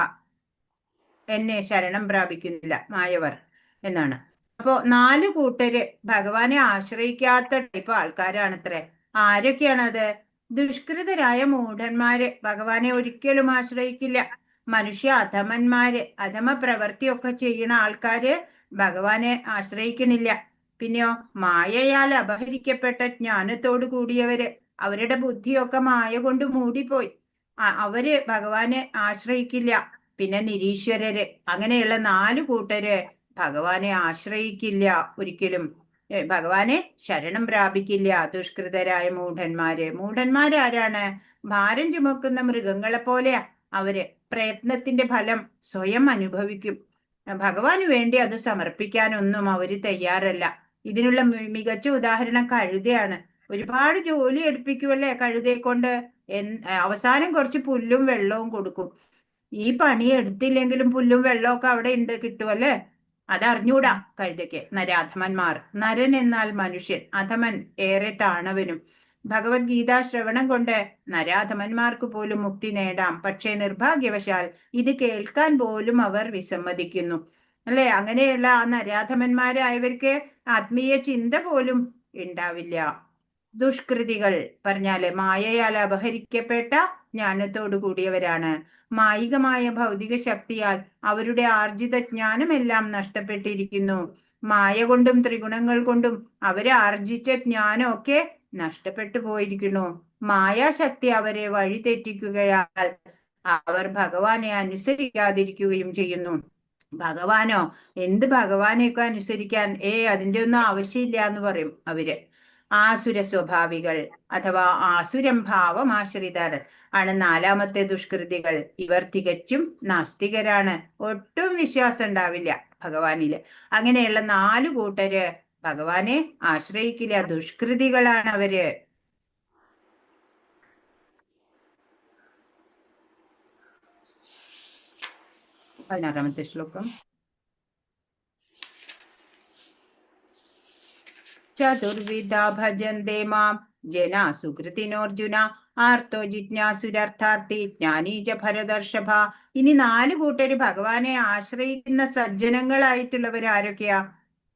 എന്നെ ശരണം പ്രാപിക്കുന്നില്ല, മായവർ എന്നാണ്. അപ്പോ 4 കൂട്ടര് ഭഗവാനെ ആശ്രയിക്കാത്ത ടൈപ്പ് ആൾക്കാരാണത്രേ. ആരൊക്കെയാണത്? ദുഷ്കൃതരായ മൂഢന്മാര് ഭഗവാനെ ഒരിക്കലും ആശ്രയിക്കില്ല. മനുഷ്യ അധമന്മാര്, അധമ പ്രവൃത്തിയൊക്കെ ചെയ്യുന്ന ആൾക്കാര് ഭഗവാനെ ആശ്രയിക്കണില്ല. പിന്നെയോ മായയാൽ അപഹരിക്കപ്പെട്ട ജ്ഞാനത്തോടു കൂടിയവര്, അവരുടെ ബുദ്ധിയൊക്കെ മായ കൊണ്ട് മൂടിപ്പോയി, അവര് ഭഗവാനെ ആശ്രയിക്കില്ല. പിന്നെ നിരീശ്വരര്, അങ്ങനെയുള്ള 4 കൂട്ടര് ഭഗവാനെ ആശ്രയിക്കില്ല ഒരിക്കലും, ഭഗവാനെ ശരണം പ്രാപിക്കില്ല. ദുഷ്കൃതരായ മൂഢന്മാരാരാണ്? ഭാരം ചുമക്കുന്ന മൃഗങ്ങളെ പോലെയാ അവര്. പ്രയത്നത്തിന്റെ ഫലം സ്വയം അനുഭവിക്കും. ഭഗവാന് വേണ്ടി അത് സമർപ്പിക്കാനൊന്നും അവര് തയ്യാറല്ല. ഇതിനുള്ള മികച്ച ഉദാഹരണം കഴുതയാണ്. ഒരുപാട് ജോലി എടുപ്പിക്കുമല്ലേ കഴുതയെ കൊണ്ട്. അവസാനം കുറച്ച് പുല്ലും വെള്ളവും കൊടുക്കും. ഈ പണി എടുത്തില്ലെങ്കിലും പുല്ലും വെള്ളമൊക്കെ അവിടെ ഉണ്ട്, കിട്ടുമല്ലേ. അതറിഞ്ഞൂടാ കഴുതയ്ക്ക്. നരാധമന്മാർ, നരൻ എന്നാൽ മനുഷ്യൻ, അധമൻ ഏറെ താണവനും. ഭഗവത്ഗീത ശ്രവണം കൊണ്ട് നരാധമന്മാർക്ക് പോലും മുക്തി നേടാം. പക്ഷേ നിർഭാഗ്യവശാൽ ഇത് കേൾക്കാൻ പോലും അവർ വിസമ്മതിക്കുന്നു അല്ലെ. അങ്ങനെയുള്ള ആ നരാധമന്മാരായവർക്ക് ആത്മീയ ചിന്ത പോലും ഉണ്ടാവില്ല. ദുഷ്കൃതികൾ പറഞ്ഞാല് മായയാൽ അപഹരിക്കപ്പെട്ട ജ്ഞാനത്തോടു കൂടിയവരാണ്. മായികമായ ഭൗതിക ശക്തിയാൽ അവരുടെ ആർജിത ജ്ഞാനമെല്ലാം നഷ്ടപ്പെട്ടിരിക്കുന്നു. മായ കൊണ്ടും ത്രിഗുണങ്ങൾ കൊണ്ടും അവരെ ആർജിച്ച ജ്ഞാനമൊക്കെ നഷ്ടപ്പെട്ടു പോയിരിക്കുന്നു. മായാശക്തി അവരെ വഴിതെറ്റിക്കുകയാൽ അവർ ഭഗവാനെ അനുസരിക്കാതിരിക്കുകയും ചെയ്യുന്നു. ഭഗവാനോ, എന്ത് ഭഗവാനെയൊക്കെ അനുസരിക്കാൻ, അതിന്റെ ഒന്നും ആവശ്യമില്ല എന്ന് പറയും അവര്. ആസുര സ്വഭാവികൾ അഥവാ ആസുരം ഭാവമാശ്രിതർ ആണ് നാലാമത്തെ ദുഷ്കൃതികൾ. ഇവർ തികച്ചും നാസ്തികരാണ്. ഒട്ടും വിശ്വാസം ഉണ്ടാവില്ല ഭഗവാനില്. അങ്ങനെയുള്ള 4 കൂട്ടര് ഭഗവാനെ ആശ്രയിക്കില്ല. ദുഷ്കൃതികളാണ് അവര്. 16ാമത്തെ ശ്ലോകം. ചതുർവിധാ ഭജന്തേ മാം ജനാ സുകൃതിനോർജുന ആർത്തോ ജിജ്ഞാസുരർത്ഥാർത്ഥി ജ്ഞാനീജ ഭരതർഷഭ. ഇനി 4 കൂട്ടര് ഭഗവാനെ ആശ്രയിക്കുന്ന സജ്ജനങ്ങളായിട്ടുള്ളവരാരൊക്കെയാ?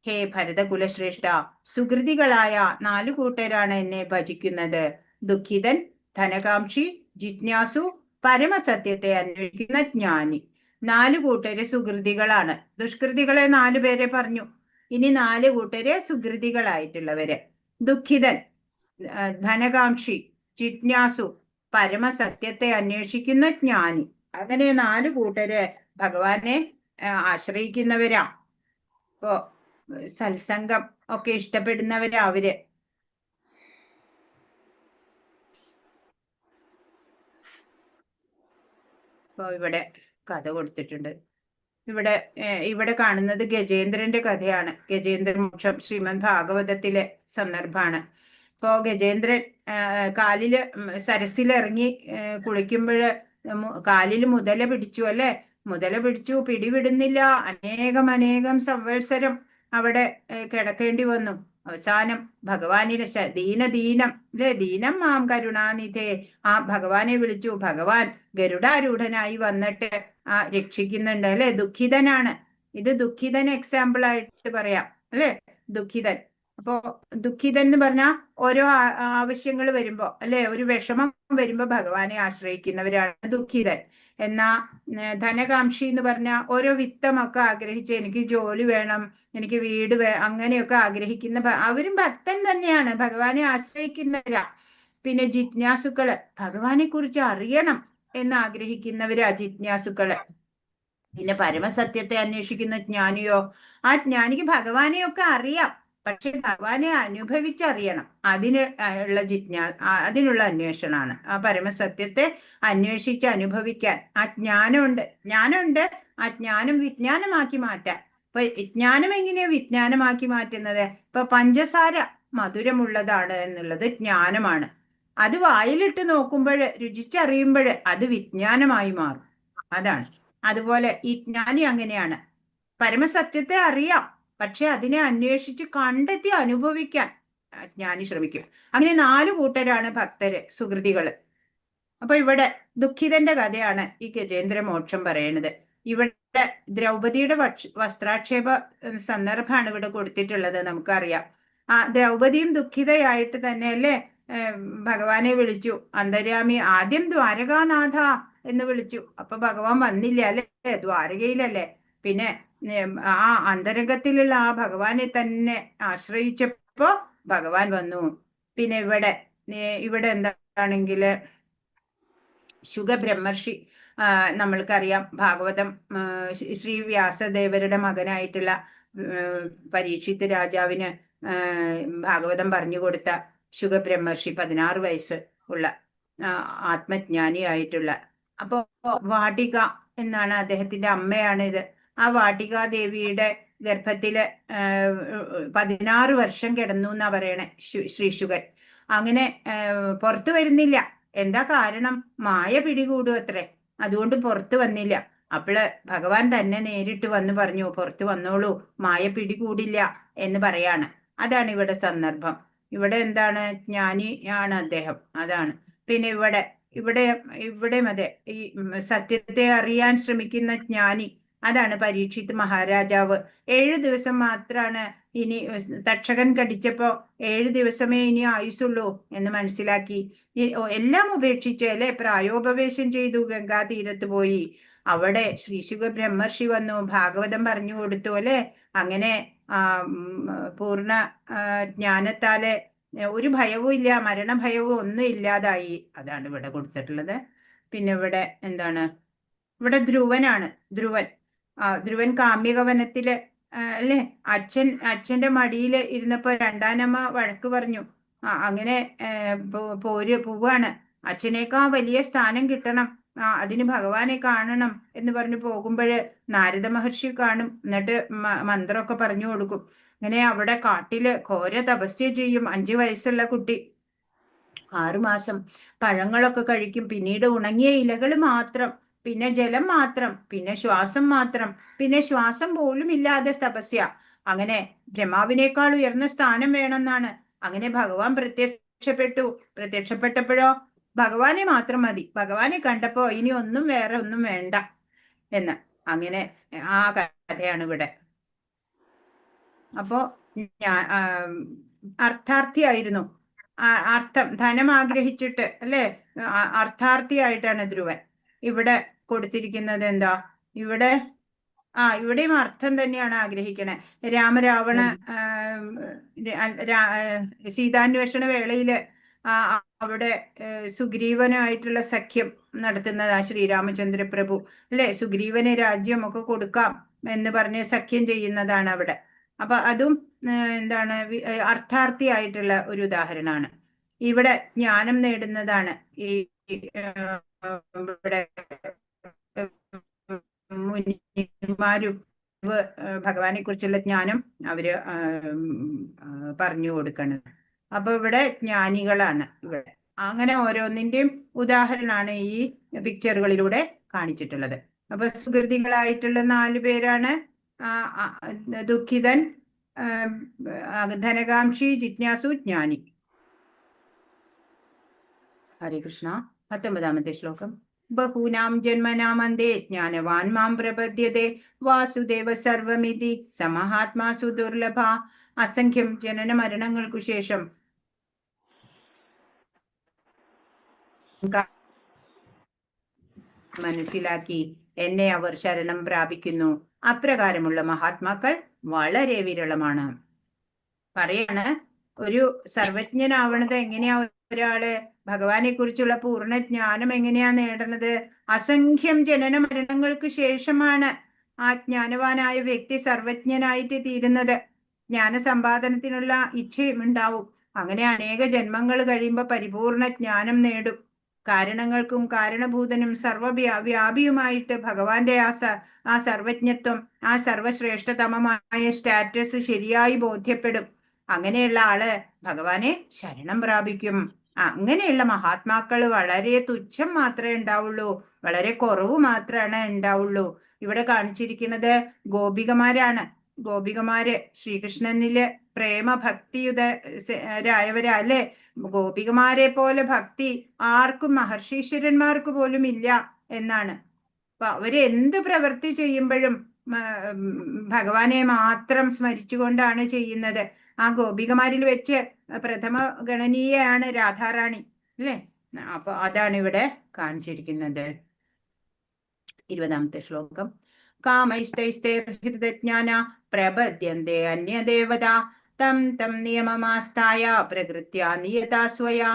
ഹേ ഭരതകുലശ്രേഷ്ഠ, സുകൃതികളായ 4 കൂട്ടരാണ് എന്നെ ഭജിക്കുന്നത്. ദുഃഖിതൻ, ധനകാംക്ഷി, ജിജ്ഞാസു, പരമസത്യത്തെ അന്വേഷിക്കുന്ന ജ്ഞാനി. 4 കൂട്ടര് സുകൃതികളാണ്. ദുഷ്കൃതികളെ 4 പേരെ പറഞ്ഞു. ഇനി 4 കൂട്ടര് സുകൃതികളായിട്ടുള്ളവര്. ദുഃഖിതൻ, ധനകാംക്ഷി, ജിജ്ഞാസു, പരമസത്യത്തെ അന്വേഷിക്കുന്ന ജ്ഞാനി. അങ്ങനെ 4 കൂട്ടര് ഭഗവാനെ ആശ്രയിക്കുന്നവരാ. ഇപ്പോ സത്സംഗം ഒക്കെ ഇഷ്ടപ്പെടുന്നവരാ അവര്. ഇപ്പോ ഇവിടെ കഥ കൊടുത്തിട്ടുണ്ട്. ഇവിടെ കാണുന്നത് ഗജേന്ദ്രന്റെ കഥയാണ്. ഗജേന്ദ്ര മോക്ഷം ശ്രീമദ് ഭാഗവതത്തിലെ സന്ദർഭമാണ്. ഇപ്പോ ഗജേന്ദ്രൻ കാലില് സരസിലിറങ്ങി കുളിക്കുമ്പോഴ് കാലില് മുതല പിടിച്ചു അല്ലെ. മുതല പിടിച്ചു, പിടിവിടുന്നില്ല. അനേകം സംവത്സരം അവിടെ കിടക്കേണ്ടി വന്നു. അവസാനം ഭഗവാനിലെ ദീനം അല്ലെ, ദീനം മാം കരുണാനിധേ, ആ ഭഗവാനെ വിളിച്ചു. ഭഗവാൻ ഗരുഡാരൂഢനായി വന്നിട്ട് രക്ഷിക്കുന്നുണ്ട് അല്ലെ. ദുഃഖിതനാണ്. ഇത് ദുഃഖിതൻ എക്സാമ്പിൾ ആയിട്ട് പറയാം അല്ലെ. ദുഃഖിതൻ. അപ്പോ ദുഃഖിതൻ എന്ന് പറഞ്ഞാൽ ഓരോ ആവശ്യങ്ങൾ വരുമ്പോ അല്ലെ, ഒരു വിഷമം വരുമ്പോ ഭഗവാനെ ആശ്രയിക്കുന്നവരാണ് ദുഃഖിതൻ. എന്നാ ധനകാംക്ഷി എന്ന് പറഞ്ഞാൽ ഓരോ വിത്തമൊക്കെ ആഗ്രഹിച്ച് എനിക്ക് ജോലി വേണം, എനിക്ക് വീട് അങ്ങനെയൊക്കെ ആഗ്രഹിക്കുന്ന അവരും ഭക്തൻ തന്നെയാണ്, ഭഗവാനെ ആശ്രയിക്കുന്നവരാ. പിന്നെ ജിജ്ഞാസുക്കള്, ഭഗവാനെ കുറിച്ച് അറിയണം എന്ന് ആഗ്രഹിക്കുന്നവരാ ജിജ്ഞാസുക്കള്. പിന്നെ പരമസത്യത്തെ അന്വേഷിക്കുന്ന ജ്ഞാനിയോ, ആ ജ്ഞാനിക്ക് ഭഗവാനെയൊക്കെ അറിയാം, പക്ഷെ ഭഗവാനെ അനുഭവിച്ചറിയണം. അതിനുള്ള അന്വേഷണമാണ് ആ പരമസത്യത്തെ അന്വേഷിച്ച് അനുഭവിക്കാൻ. ആ ജ്ഞാനമുണ്ട്. ആ ജ്ഞാനം വിജ്ഞാനമാക്കി മാറ്റാൻ. ഇപ്പൊ ജ്ഞാനം എങ്ങനെയാ വിജ്ഞാനമാക്കി മാറ്റുന്നത്? ഇപ്പൊ പഞ്ചസാര മധുരമുള്ളതാണ് എന്നുള്ളത് ജ്ഞാനമാണ്. അത് വായിലിട്ട് നോക്കുമ്പോൾ, രുചിച്ചറിയുമ്പോൾ അത് വിജ്ഞാനമായി മാറും. അതാണ്. അതുപോലെ ഈ ജ്ഞാനി അങ്ങനെയാണ്. പരമസത്യത്തെ അറിയാം, പക്ഷെ അതിനെ അന്വേഷിച്ച് കണ്ടെത്തി അനുഭവിക്കാൻ ജ്ഞാനി ശ്രമിക്കും. അങ്ങനെ 4 കൂട്ടരാണ് ഭക്തര്, സുകൃതികള്. അപ്പൊ ഇവിടെ ദുഃഖിതന്റെ കഥയാണ് ഈ ഗജേന്ദ്ര മോക്ഷം പറയണത്. ഇവിടെ ദ്രൗപദിയുടെ വസ്ത്രാക്ഷേപ സന്ദർഭമാണ് ഇവിടെ കൊടുത്തിട്ടുള്ളത്. നമുക്കറിയാം, ആ ദ്രൗപദിയും ദുഃഖിതയായിട്ട് തന്നെയല്ലേ ഭഗവാനെ വിളിച്ചു. അന്തര്യാമി ആദ്യം ദ്വാരകാനാഥ എന്ന് വിളിച്ചു. അപ്പൊ ഭഗവാൻ വന്നില്ല അല്ലെ, ദ്വാരകയിലല്ലേ. പിന്നെ ആ അന്തരംഗത്തിലുള്ള ആ ഭഗവാനെ തന്നെ ആശ്രയിച്ചപ്പോ ഭഗവാൻ വന്നു. പിന്നെ ഇവിടെ എന്താണെങ്കിൽ ശുഗബ്രഹ്മർഷി, നമ്മൾക്കറിയാം ഭാഗവതം ശ്രീ വ്യാസദേവരുടെ മകനായിട്ടുള്ള പരീക്ഷിത്ത് രാജാവിന് ഭാഗവതം പറഞ്ഞു കൊടുത്ത ശുഗബ്രഹ്മർഷി 16 വയസ്സ് ഉള്ള ആത്മജ്ഞാനിയായിട്ടുള്ള. അപ്പോ വാടിക എന്നാണ് അദ്ദേഹത്തിന്റെ അമ്മയാണ് ഇത്. ആ വാടികാദേവിയുടെ ഗർഭത്തില് 16 വർഷം കിടന്നു എന്നാ പറയണേ ശ്രീ ശുഗൻ. അങ്ങനെ പുറത്തു വരുന്നില്ല. എന്താ കാരണം? മായ പിടികൂടും അത്രേ. അതുകൊണ്ട് പുറത്തു വന്നില്ല. അപ്പോള് ഭഗവാൻ തന്നെ നേരിട്ട് വന്ന് പറഞ്ഞു, പുറത്തു വന്നോളൂ, മായ പിടികൂടില്ല എന്ന് പറയാണ്. അതാണ് ഇവിടെ സന്ദർഭം. ഇവിടെ എന്താണ്? ജ്ഞാനിയാണ് അദ്ദേഹം. അതാണ്. പിന്നെ ഇവിടെ അതെ, ഈ സത്യത്തെ അറിയാൻ ശ്രമിക്കുന്ന ജ്ഞാനി അതാണ് പരീക്ഷിത് മഹാരാജാവ്. 7 ദിവസം മാത്രാണ് ഇനി, തക്ഷകൻ കടിച്ചപ്പോ 7 ദിവസമേ ഇനി ആയുസുള്ളൂ എന്ന് മനസ്സിലാക്കി എല്ലാം ഉപേക്ഷിച്ച് അല്ലെ പ്രായോപവേശം ചെയ്തു, ഗംഗാതീരത്ത് പോയി. അവിടെ ശ്രീശുക ബ്രഹ്മർഷി വന്നു, ഭാഗവതം പറഞ്ഞു കൊടുത്തു അല്ലെ. അങ്ങനെ പൂർണ്ണ ജ്ഞാനത്താലെ ഒരു ഭയവും ഇല്ല, മരണഭയവും ഒന്നും ഇല്ലാതായി. അതാണ് ഇവിടെ കൊടുത്തിട്ടുള്ളത്. പിന്നെ ഇവിടെ എന്താണ്, ഇവിടെ ധ്രുവനാണ്. ധ്രുവൻ കാമ്യകവനത്തില് അല്ലെ അച്ഛന്റെ മടിയിൽ ഇരുന്നപ്പോ രണ്ടാനമ്മ വഴക്ക് പറഞ്ഞു. അങ്ങനെ പോവാണ്, അച്ഛനേക്കാ വലിയ സ്ഥാനം കിട്ടണം, അതിന് ഭഗവാനെ കാണണം എന്ന് പറഞ്ഞു പോകുമ്പോഴ് നാരദ മഹർഷി കാണും. എന്നിട്ട് മന്ത്രമൊക്കെ പറഞ്ഞു കൊടുക്കും. അങ്ങനെ അവിടെ കാട്ടില് ഘോര തപസ്യ ചെയ്യും. 5 വയസ്സുള്ള കുട്ടി 6 മാസം പഴങ്ങളൊക്കെ കഴിക്കും. പിന്നീട് ഉണങ്ങിയ ഇലകൾ മാത്രം, പിന്നെ ജലം മാത്രം, പിന്നെ ശ്വാസം മാത്രം, പിന്നെ ശ്വാസം പോലും ഇല്ലാതെ തപസ്യ. അങ്ങനെ ബ്രഹ്മാവിനേക്കാൾ ഉയർന്ന സ്ഥാനം വേണമെന്നാണ്. അങ്ങനെ ഭഗവാൻ പ്രത്യക്ഷപ്പെട്ടപ്പോഴോ ഭഗവാനെ മാത്രം മതി. ഭഗവാനെ കണ്ടപ്പോ ഇനി ഒന്നും വേറെ ഒന്നും വേണ്ട എന്ന്. അങ്ങനെ ആ കഥയാണ് ഇവിടെ. അപ്പോ അർത്ഥാർത്ഥിയായിരുന്നു. ധനം ആഗ്രഹിച്ചിട്ട് അല്ലെ അർത്ഥാർത്ഥിയായിട്ടാണ് ധ്രുവൻ. ഇവിടെ കൊടുത്തിരിക്കുന്നത് എന്താ, ഇവിടെയും അർത്ഥം തന്നെയാണ് ആഗ്രഹിക്കണേ. രാമരാവണ സീതാന്വേഷണ വേളയില് അവിടെ സുഗ്രീവനായിട്ടുള്ള സഖ്യം നടത്തുന്നതാ ശ്രീരാമചന്ദ്ര പ്രഭു അല്ലെ. സുഗ്രീവന് രാജ്യം ഒക്കെ കൊടുക്കാം എന്ന് പറഞ്ഞ് സഖ്യം ചെയ്യുന്നതാണ് അവിടെ. അപ്പൊ അതും എന്താണ്, അർത്ഥാർത്ഥിയായിട്ടുള്ള ഒരു ഉദാഹരണമാണ്. ഇവിടെ ജ്ഞാനം നേടുന്നതാണ് ഇവിടെ മുനിമാരും ഭഗവാനെ കുറിച്ചുള്ള ജ്ഞാനം അവര് പറഞ്ഞു കൊടുക്കണം. അപ്പൊ ഇവിടെ ജ്ഞാനികളാണ് ഇവിടെ. അങ്ങനെ ഓരോന്നിന്റെയും ഉദാഹരണമാണ് ഈ പിക്ചറുകളിലൂടെ കാണിച്ചിട്ടുള്ളത്. അപ്പൊ സുഹൃതികളായിട്ടുള്ള 4 പേരാണ് ദുഃഖിതൻ, ധനകാംക്ഷി, ജിജ്ഞാസു, ജ്ഞാനി. ഹരേ കൃഷ്ണ. 19ാമത്തെ ശ്ലോകം. ബഹൂനാം ജന്മനാമന്തേ ജ്ഞാനവാൻ മാം പ്രപദ്യതേ വാസുദേവ സർവമിതി സമഹാത്മാസു ദുർലഭ. അസംഖ്യം ജനന മരണങ്ങൾക്കു ശേഷം മനസ്സിലാക്കി എന്നെ അവർ ശരണം പ്രാപിക്കുന്നു. അപ്രകാരമുള്ള മഹാത്മാക്കൾ വളരെ വിരളമാണ്. പറയാണ്, ഒരു സർവജ്ഞനാവണത് എങ്ങനെയാ ഒരാള്, ഭഗവാനെ കുറിച്ചുള്ള പൂർണ്ണ ജ്ഞാനം എങ്ങനെയാ നേടണത്? അസംഖ്യം ജനന മരണങ്ങൾക്ക് ശേഷമാണ് ആ ജ്ഞാനവാനായ വ്യക്തി സർവജ്ഞനായിട്ട് തീരുന്നത്. ജ്ഞാന സമ്പാദനത്തിനുള്ള ഇച്ഛയും ഉണ്ടാവും. അങ്ങനെ അനേക ജന്മങ്ങൾ കഴിയുമ്പോൾ പരിപൂർണ ജ്ഞാനം നേടും. കാരണങ്ങൾക്കും കാരണഭൂതനും സർവവ്യാപിയുമായിട്ട് ഭഗവാന്റെ ആ സർവജ്ഞത്വം, ആ സർവശ്രേഷ്ഠതമമായ സ്റ്റാറ്റസ് ശരിയായി ബോധ്യപ്പെടും. അങ്ങനെയുള്ള ആള് ഭഗവാനെ ശരണം പ്രാപിക്കും. അങ്ങനെയുള്ള മഹാത്മാക്കൾ വളരെ തുച്ഛം മാത്രമേ ഉണ്ടാവുള്ളൂ, വളരെ കുറവ് മാത്രമാണ് ഉണ്ടാവുള്ളൂ. ഇവിടെ കാണിച്ചിരിക്കുന്നത് ഗോപികമാരാണ്. ഗോപികമാര് ശ്രീകൃഷ്ണനില് പ്രേമഭക്തിയുതരായവരാ അല്ലെ. ഗോപികമാരെ പോലെ ഭക്തി ആർക്കും, മഹർഷീശ്വരന്മാർക്ക് പോലും ഇല്ല എന്നാണ്. അപ്പൊ അവര് എന്ത് പ്രവൃത്തി ചെയ്യുമ്പോഴും ഭഗവാനെ മാത്രം സ്മരിച്ചുകൊണ്ടാണ് ചെയ്യുന്നത്. ആ ഗോപികമാരിൽ വെച്ച് പ്രഥമ ഗണനീയാണ് രാധാറാണി അല്ലെ. അപ്പൊ അതാണ് ഇവിടെ കാണിച്ചിരിക്കുന്നത്. 20ാമത്തെ ശ്ലോകം. കാമൈസ്തൈസ്തൈർഹൃതജ്ഞാന പ്രപദ്യന്തേ അന്യദേവത തം തം നിയമമാസ്തായ പ്രകൃത്യാ നിയതാ സ്വയാ.